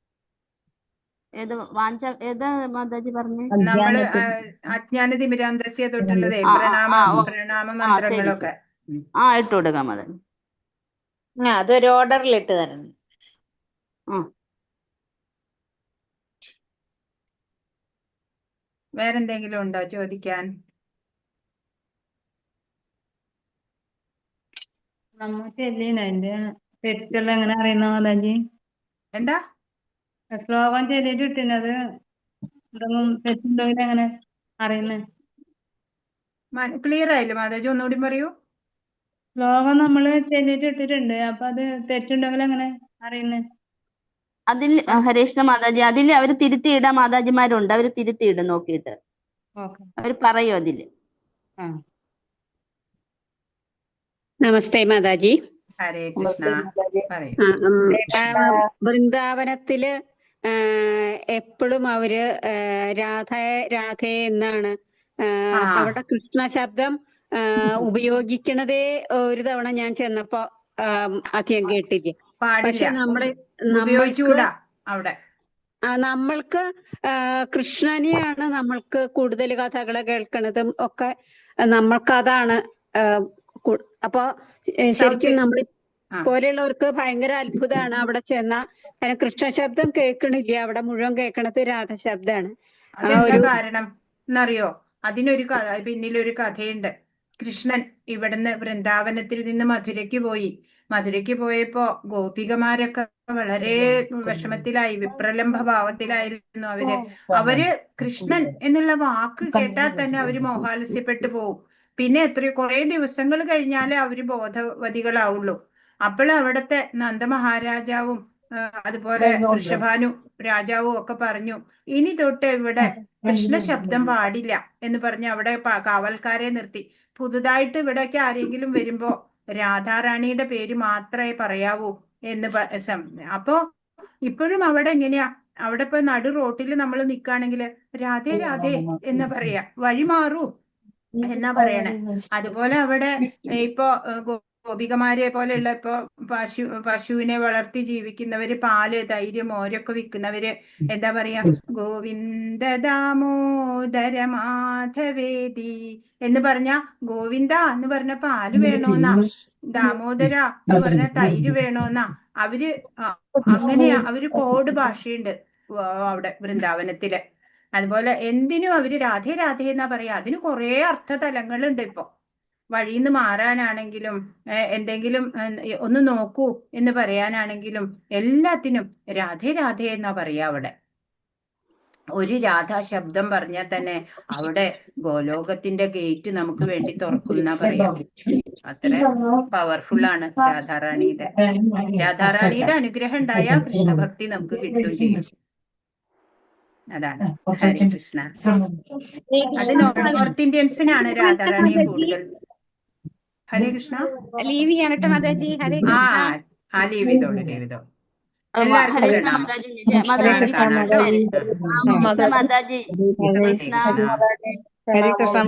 ഏത് മാതാജി പറഞ്ഞേ? നമ്മള് അജ്ഞാനതിമിരാന്തസ്യ തൊട്ടുള്ളതേ പ്രണാമ മന്ത്രങ്ങളൊക്കെ. ഇട്ട് കൊടുക്കാം മാതാജി. അതൊരു ഓർഡറിൽ ഇട്ട് തരണം. വേറെന്തെങ്കിലും ഉണ്ടോ ചോദിക്കാൻ? നമ്മ ചെല്ലിന് അതിന്റെ തെറ്റുകൾ എങ്ങനെ അറിയുന്ന മാതാജി? എന്താ ശ്ലോകം ചെല്ലിട്ട് ഇട്ടിനത് എന്തെങ്കിലും തെറ്റുണ്ടെങ്കിൽ എങ്ങനെ അറിയുന്നേ? ക്ലിയർ ആയില്ല മാതാജി, ഒന്നുകൂടി പറയൂ. ശ്ലോകം നമ്മള് ചെല്ലിട്ട് ഇട്ടിട്ടുണ്ട്, അപ്പൊ അത് തെറ്റുണ്ടെങ്കിൽ എങ്ങനെ അറിയുന്നേ? അതിൽ ഹരേ കൃഷ്ണ മാതാജി, അതിൽ അവര് തിരുത്തിയിടാൻ മാതാജിമാരുണ്ട്. അവര് തിരുത്തിയിടും നോക്കിയിട്ട്. അവര് പറയും അതില്. നമസ്തേ മാതാജി. ഹരേ കൃഷ്ണ. പറയൂ. വൃന്ദാവനത്തില് എപ്പോഴും അവര് രാധേ എന്നാണ് അവിടെ കൃഷ്ണ ശബ്ദം ഉപയോഗിക്കണതേ ഒരു തവണ ഞാൻ ചെന്നപ്പോ അധികം കേട്ടില്ല. പക്ഷെ നമ്മൾക്ക് കൃഷ്ണനെയാണ് നമ്മൾക്ക് കൂടുതൽ കഥകൾ കേൾക്കണതും ഒക്കെ നമ്മൾക്കതാണ്. അപ്പൊ ശരിക്കും നമ്മൾ പോലെയുള്ളവർക്ക് ഭയങ്കര അത്ഭുതമാണ് അവിടെ ചെന്ന. കാരണം കൃഷ്ണ ശബ്ദം കേൾക്കണില്ല, അവിടെ മുഴുവൻ കേൾക്കണത് രാധശബ്ദാണ്. അതെന്താ കാരണം എന്നറിയോ? അതിനൊരു പിന്നിലൊരു കഥയുണ്ട്. കൃഷ്ണൻ ഇവിടുന്ന് വൃന്ദാവനത്തിൽ നിന്ന് മധുരയ്ക്ക് പോയി. മധുരയ്ക്ക് പോയപ്പോ ഗോപികമാരൊക്കെ വളരെ വിഷമത്തിലായി, വിപ്രലംഭ ഭാവത്തിലായിരുന്നു അവര് കൃഷ്ണൻ എന്നുള്ള വാക്ക് കേട്ടാൽ തന്നെ അവര് മോഹാലസ്യപ്പെട്ടു പോവും. പിന്നെ കുറെ ദിവസങ്ങൾ കഴിഞ്ഞാലേ അവര് ബോധവതികളാവുള്ളൂ. അപ്പോൾ അവിടുത്തെ നന്ദമഹാരാജാവും അതുപോലെ വൃഷഭാനു രാജാവും ഒക്കെ പറഞ്ഞു, ഇനി തൊട്ട് ഇവിടെ കൃഷ്ണ ശബ്ദം പാടില്ല എന്ന് പറഞ്ഞ് അവിടെ കാവൽക്കാരെ നിർത്തി. പുതുതായിട്ട് ഇവിടേക്ക് ആരെങ്കിലും വരുമ്പോ രാധാറാണിയുടെ പേര് മാത്രമേ പറയാവൂ എന്ന് അപ്പോ ഇപ്പോഴും അവിടെ എങ്ങനെയാ? അവിടെ ഇപ്പൊ നടു റോട്ടിൽ നമ്മൾ നിൽക്കുകയാണെങ്കിൽ രാധേ രാധേ എന്ന് പറയാ, വഴി മാറൂ എന്നാ പറയണേ. അതുപോലെ അവിടെ ഇപ്പൊ ഗോപികമാരെ പോലെയുള്ള ഇപ്പൊ പശുവിനെ വളർത്തി ജീവിക്കുന്നവര്, പാല്, തൈര്, മോരൊക്കെ വിൽക്കുന്നവര് എന്താ പറയാ? ഗോവിന്ദ ദാമോദര മാധവേദി എന്ന് പറഞ്ഞ ഗോവിന്ദ എന്ന് പറഞ്ഞ പാല് വേണോന്നാ, ദാമോദര എന്ന് പറഞ്ഞ തൈര് വേണോന്നാ. അങ്ങനെയാ അവര് കോഡ് ഭാഷയുണ്ട് അവിടെ വൃന്ദാവനത്തില്. അതുപോലെ എന്തിനും അവര് രാധേ രാധേ എന്നാ പറയാ. അതിന് കുറെ അർത്ഥതലങ്ങളുണ്ട്. ഇപ്പൊ വഴിന്ന് മാറാനാണെങ്കിലും എന്തെങ്കിലും ഒന്ന് നോക്കൂ എന്ന് പറയാനാണെങ്കിലും എല്ലാത്തിനും രാധേ രാധേ എന്നാ പറയാ. അവിടെ ഒരു രാധാ ശബ്ദം പറഞ്ഞാൽ തന്നെ അവിടെ ഗോലോകത്തിന്റെ ഗേറ്റ് നമുക്ക് വേണ്ടി തുറക്കുന്ന പറയാം. അത്ര പവർഫുൾ ആണ് രാധാറാണിയുടെ. രാധാറാണിയുടെ അനുഗ്രഹം ഉണ്ടായാൽ കൃഷ്ണഭക്തി നമുക്ക് കിട്ടുകയും ചെയ്യും. അതാണ് ഹരേ കൃഷ്ണ. അത് നോർത്ത് ഇന്ത്യൻസിനാണ് രാധാറാണിയെ കൂടുതൽ. ഹരേ കൃഷ്ണ. ലീവ് ചെയ്യാനട്ടെ മാതാജി. ഹരേ ലീവ് ചെയ്തോളൂ. എല്ലാവർക്കും മാതാജി. ഹരേ കൃഷ്ണ.